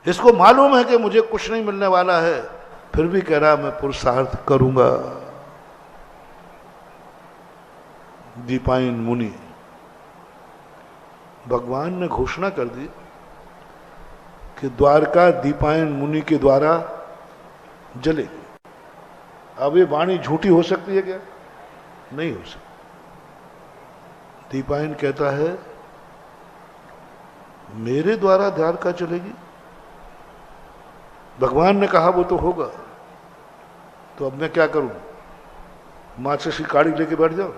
इसको मालूम है कि मुझे कुछ नहीं मिलने वाला है, फिर भी कह रहा मैं पुरुषार्थ करूंगा। दीपायन मुनि भगवान ने घोषणा कर दी कि द्वारका दीपायन मुनि के द्वारा जलेगी। अब ये वाणी झूठी हो सकती है क्या? नहीं हो सकती। दीपायन कहता है मेरे द्वारा द्वारका चलेगी? भगवान ने कहा वो तो होगा, तो अब मैं क्या करूं? माचिस की काड़ी लेके बैठ जाओ?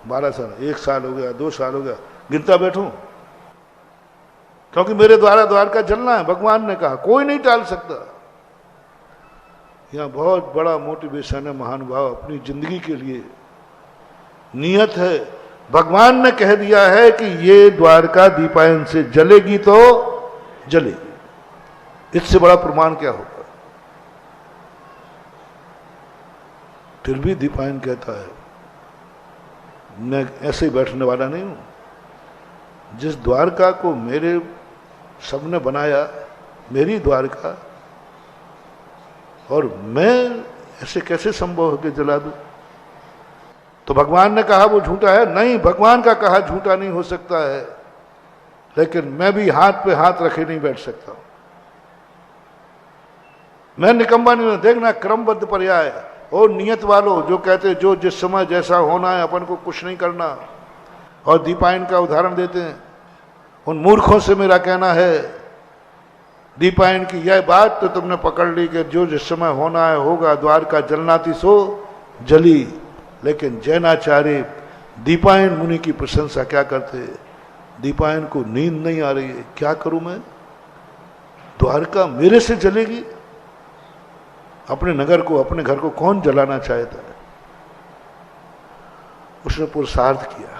12 साल, 1 साल हो गया, 2 साल हो गया, गिनता बैठूं? क्योंकि मेरे द्वारा द्वारका जलना है, भगवान ने कहा, कोई नहीं टाल सकता। यहां बहुत बड़ा मोटिवेशन है महानुभाव अपनी जिंदगी के लिए। नियत है, भगवान ने कह दिया है कि ये द्वारका दीपायन से जलेगी तो जलेगी। इससे बड़ा प्रमाण क्या होगा? फिर भी दीपायन कहता है मैं ऐसे ही बैठने वाला नहीं हूं। जिस द्वारका को मेरे सबने बनाया, मेरी द्वारका, और मैं ऐसे कैसे संभव होकर जला दूं? तो भगवान ने कहा वो झूठा है? नहीं, भगवान का कहा झूठा नहीं हो सकता है, लेकिन मैं भी हाथ पे हाथ रखे नहीं बैठ सकता। मैं निकम्मा नहीं हूं। देखना क्रमबद्ध पर्याय और नियत वालों जो कहते जो जिस समय जैसा होना है अपन को कुछ नहीं करना, और दीपायन का उदाहरण देते हैं। उन मूर्खों से मेरा कहना है, दीपायन की यह बात तो तुमने पकड़ ली कि जो जिस समय होना है होगा, द्वारका जलना थी सो जली। लेकिन जैनाचार्य दीपायन मुनि की प्रशंसा क्या करते? दीपायन को नींद नहीं आ रही है, क्या करूं मैं? द्वारका मेरे से जलेगी? अपने नगर को, अपने घर को कौन जलाना चाहता है? उसने पुरुषार्थ किया।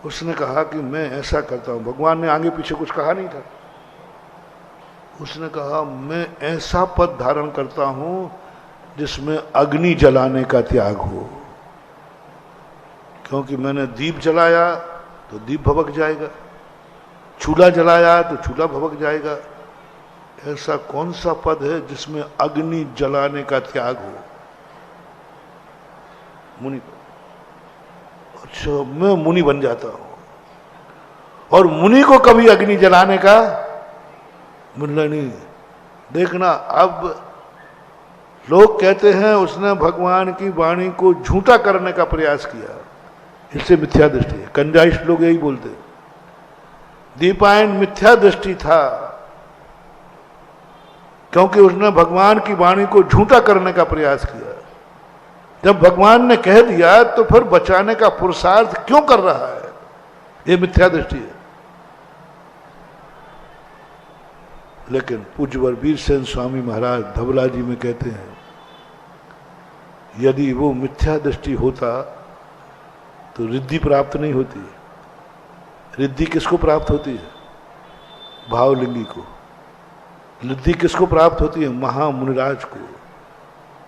उसने कहा कि मैं ऐसा करता हूं। भगवान ने आगे पीछे कुछ कहा नहीं था। उसने कहा मैं ऐसा पद धारण करता हूं जिसमें अग्नि जलाने का त्याग हो। क्योंकि मैंने दीप जलाया तो दीप भभक जाएगा, चूल्हा जलाया तो चूल्हा भभक जाएगा। ऐसा कौन सा पद है जिसमें अग्नि जलाने का त्याग हो? मुनि। अच्छा, मैं मुनि बन जाता हूं। और मुनि को कभी अग्नि जलाने का मिलना नहीं। देखना, अब लोग कहते हैं उसने भगवान की वाणी को झूठा करने का प्रयास किया, इससे मिथ्या दृष्टि है। कंजाइश लोग यही बोलते। दीपायन मिथ्या दृष्टि था क्योंकि उसने भगवान की वाणी को झूठा करने का प्रयास किया। जब भगवान ने कह दिया तो फिर बचाने का पुरुषार्थ क्यों कर रहा है? ये मिथ्या दृष्टि है। लेकिन पूज्यवर वीरसेन स्वामी महाराज धवला जी में कहते हैं, यदि वो मिथ्या दृष्टि होता तो रिद्धि प्राप्त नहीं होती। रिद्धि किसको प्राप्त होती है? भावलिंगी को। रिद्धि किसको प्राप्त होती है? महामुनिराज को।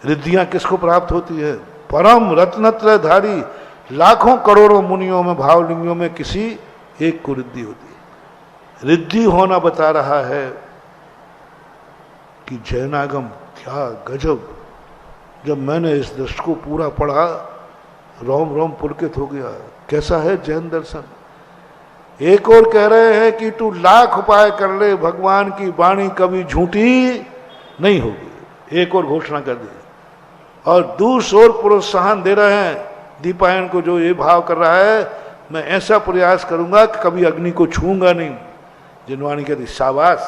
रिद्धियां किसको प्राप्त होती है? परम रत्नत्रयधारी लाखों करोड़ों मुनियों में, भावलिंगियों में किसी एक को रिद्धि होती है। रिद्धि होना बता रहा है कि जैनागम क्या गजब। जब मैंने इस दृष्टि को पूरा पढ़ा, रोम रोम पुलकित हो गया। कैसा है जैन दर्शन? एक और कह रहे हैं कि तू लाख उपाय कर ले, भगवान की वाणी कभी झूठी नहीं होगी। एक और घोषणा कर दी। और दूसरी ओर प्रोत्साहन दे रहे हैं दीपायन को, जो ये भाव कर रहा है, मैं ऐसा प्रयास करूंगा कि कभी अग्नि को छूंगा नहीं। जिनवाणी कहती शाबाश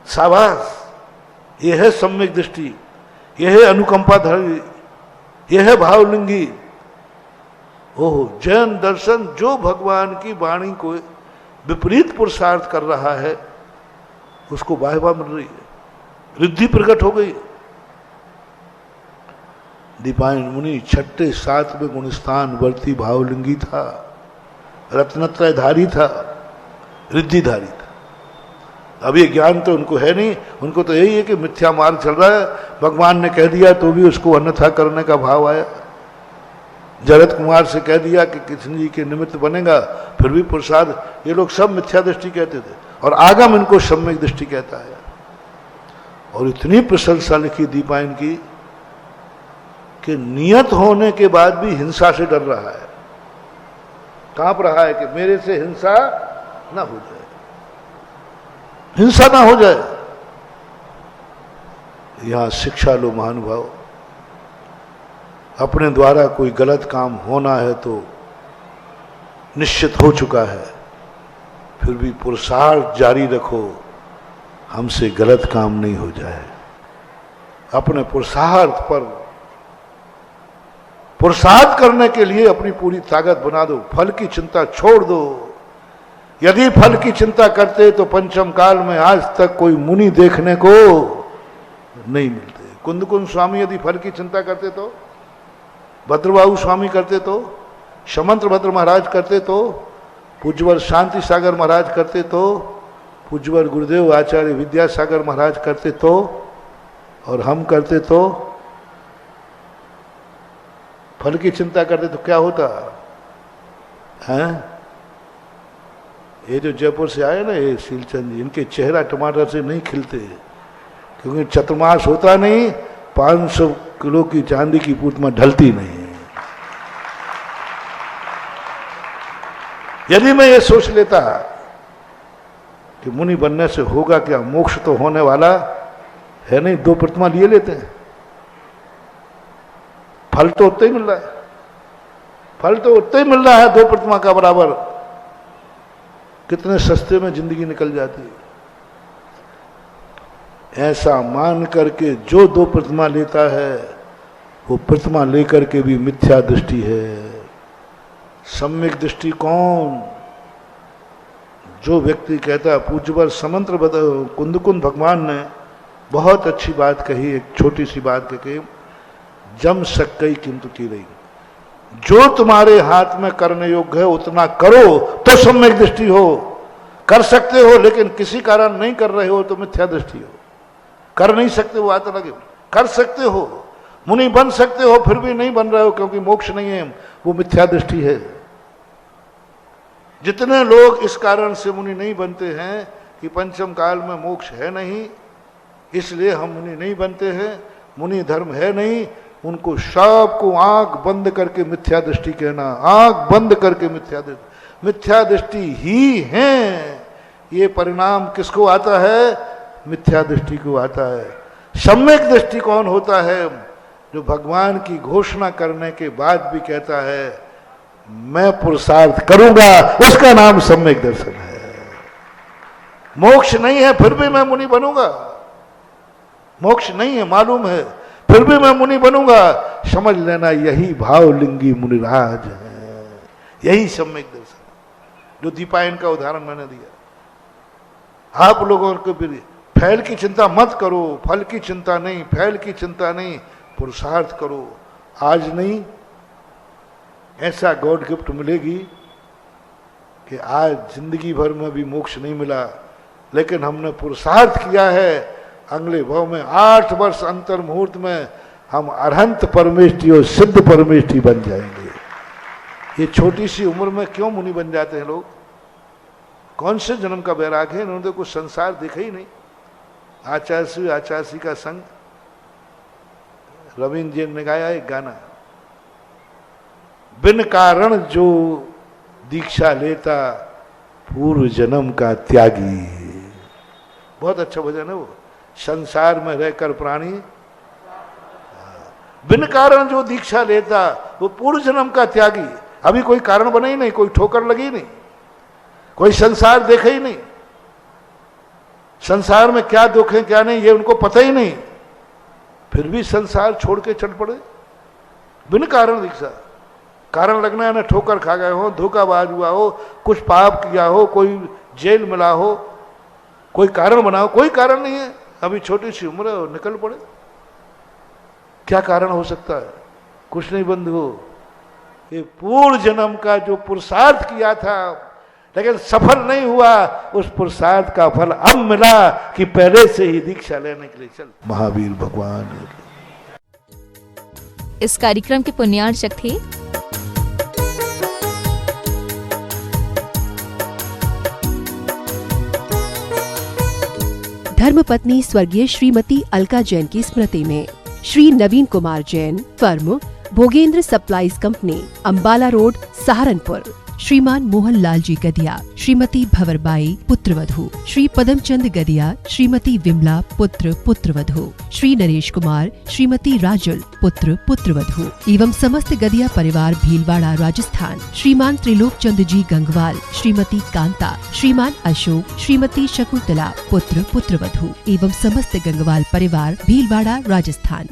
शाबाश, यह है सम्यक दृष्टि, यह है अनुकंपाधारी, यह है भावलिंगी। ओह, जैन दर्शन जो भगवान की वाणी को विपरीत पुरुषार्थ कर रहा है उसको वाहवा मिल रही है, रिद्धि प्रकट हो गई। दीपायन मुनि 6ठे 7वें गुणस्थान वर्ती भावलिंगी था, रत्नत्रयधारी था, रिद्धिधारी था। अब ये ज्ञान तो उनको है नहीं। उनको तो यही है कि मिथ्या मार्ग चल रहा है, भगवान ने कह दिया तो भी उसको अन्यथा करने का भाव आया। जरत कुमार से कह दिया कि कृष्ण जी के निमित्त बनेगा, फिर भी प्रसाद। ये लोग सब मिथ्या दृष्टि कहते थे और आगम इनको सम्यक दृष्टि कहता है। और इतनी प्रशंसा लिखी दीपायन की कि नियत होने के बाद भी हिंसा से डर रहा है। कांप रहा है कि मेरे से हिंसा ना हो जाए, हिंसा ना हो जाए। यहां शिक्षा लो महानुभाव। अपने द्वारा कोई गलत काम होना है तो निश्चित हो चुका है, फिर भी पुरुषार्थ जारी रखो, हमसे गलत काम नहीं हो जाए। अपने पुरुषार्थ पर पुरुषार्थ करने के लिए अपनी पूरी ताकत बना दो, फल की चिंता छोड़ दो। यदि फल की चिंता करते तो पंचम काल में आज तक कोई मुनि देखने को नहीं मिलते। कुंदकुंद स्वामी यदि फल की चिंता करते तो, भद्रबाहु स्वामी करते तो, समंत भद्र महाराज करते तो, पूज्यवर शांति सागर महाराज करते तो, पूज्यवर गुरुदेव आचार्य विद्यासागर महाराज करते तो, और हम करते तो, फल की चिंता करते तो क्या होता है? ये जो जयपुर से आए ना, ये शीलचंद जी, इनके चेहरा टमाटर से नहीं खिलते, क्योंकि चतुर्मास होता नहीं, 500 किलो की चांदी की पूतमा ढलती नहीं। यदि मैं ये सोच लेता कि मुनि बनने से होगा क्या, मोक्ष तो होने वाला है नहीं, 2 प्रतिमा लिए लेते हैं, फल तो उतना ही मिल रहा है, फल तो उतना ही मिल रहा है 2 प्रतिमा का बराबर। कितने सस्ते में जिंदगी निकल जाती है। ऐसा मान करके जो 2 प्रतिमा लेता है वो प्रतिमा लेकर के भी मिथ्या दृष्टि है। सम्यक दृष्टि कौन? जो व्यक्ति कहता है, पूज्यवर समंत्र कुंदकुंद भगवान ने बहुत अच्छी बात कही, एक छोटी सी बात कही, जम सकई किंतु की रही, जो तुम्हारे हाथ में करने योग्य है उतना करो तो सम्यक दृष्टि हो। कर सकते हो लेकिन किसी कारण नहीं कर रहे हो तो मिथ्या दृष्टि हो। कर नहीं सकते वो बात अलग है, कर सकते हो, मुनि बन सकते हो, फिर भी नहीं बन रहे हो क्योंकि मोक्ष नहीं है, वो मिथ्या दृष्टि है। जितने लोग इस कारण से मुनि नहीं बनते हैं कि पंचम काल में मोक्ष है नहीं, इसलिए हम मुनि नहीं बनते हैं, मुनि धर्म है नहीं, उनको सबको आंख बंद करके मिथ्या दृष्टि कहना, आंख बंद करके मिथ्या दृष्टि ही है। ये परिणाम किसको आता है? मिथ्या दृष्टि को आता है। सम्यक दृष्टि कौन होता है? जो भगवान की घोषणा करने के बाद भी कहता है मैं पुरुषार्थ करूंगा, उसका नाम सम्यक दर्शन है। मोक्ष नहीं है फिर भी मैं मुनि बनूंगा, मोक्ष नहीं है मालूम है, फिर भी मैं मुनि बनूंगा, समझ लेना यही भावलिंगी मुनिराज है, यही सम्यक दर्शन। जो दीपायन का उदाहरण मैंने दिया, आप लोगों को भी फैल की चिंता मत करो, फल की चिंता नहीं, फैल की चिंता नहीं, पुरुषार्थ करो। आज नहीं, ऐसा गॉड गिफ्ट मिलेगी कि आज जिंदगी भर में भी मोक्ष नहीं मिला, लेकिन हमने पुरुषार्थ किया है, अगले भाव में 8 वर्ष अंतर मुहूर्त में हम अरहंत परमेष्ठी और सिद्ध परमेष्ठी बन जाएंगे। ये छोटी सी उम्र में क्यों मुनि बन जाते हैं लोग? कौन से जन्म का वैराग है? इन्होंने तो कुछ संसार देखा ही नहीं। आचार्य का संग, रविंद्र जी ने गाया एक गाना, बिन कारण जो दीक्षा लेता पूर्व जन्म का त्यागी। बहुत अच्छा भजन है वो। संसार में रहकर प्राणी बिन कारण जो दीक्षा लेता वो पूर्व जन्म का त्यागी। अभी कोई कारण बना ही नहीं, कोई ठोकर लगी नहीं, कोई संसार देखा ही नहीं, संसार में क्या दुख है क्या नहीं ये उनको पता ही नहीं, फिर भी संसार छोड़ के चल पड़े बिन कारण दीक्षा। कारण लगना है ना, ठोकर खा गए हो, धोखाबाज हुआ हो, कुछ पाप किया हो, कोई जेल मिला हो, कोई कारण बनाओ, कोई कारण नहीं है, अभी छोटी सी उम्र है और निकल पड़े। क्या कारण हो सकता है? कुछ नहीं बंधु, ये पूर्व जन्म का जो पुरुषार्थ किया था लेकिन सफल नहीं हुआ, उस पुरुषार्थ का फल अब मिला कि पहले से ही दीक्षा लेने के लिए चल। महावीर भगवान इस कार्यक्रम के पुण्यार्चक थे धर्मपत्नी स्वर्गीय श्रीमती अलका जैन की स्मृति में Shri Naveen Kumar Jain, firm Bhogendra supplies company, Ambala road, Saharanpur. श्रीमान मोहनलाल जी गदिया, श्रीमती भंवरबाई पुत्रवधू, श्री पदमचंद गदिया, श्रीमती विमला पुत्र पुत्रवधू, श्री नरेश कुमार, श्रीमती राजुल पुत्र पुत्रवधू एवं समस्त गदिया परिवार भीलवाड़ा राजस्थान, श्रीमान त्रिलोक चंद जी गंगवाल, श्रीमती कांता, श्रीमान अशोक, श्रीमती शकुंतला पुत्र पुत्रवधू एवं समस्त गंगवाल परिवार भीलवाड़ा राजस्थान।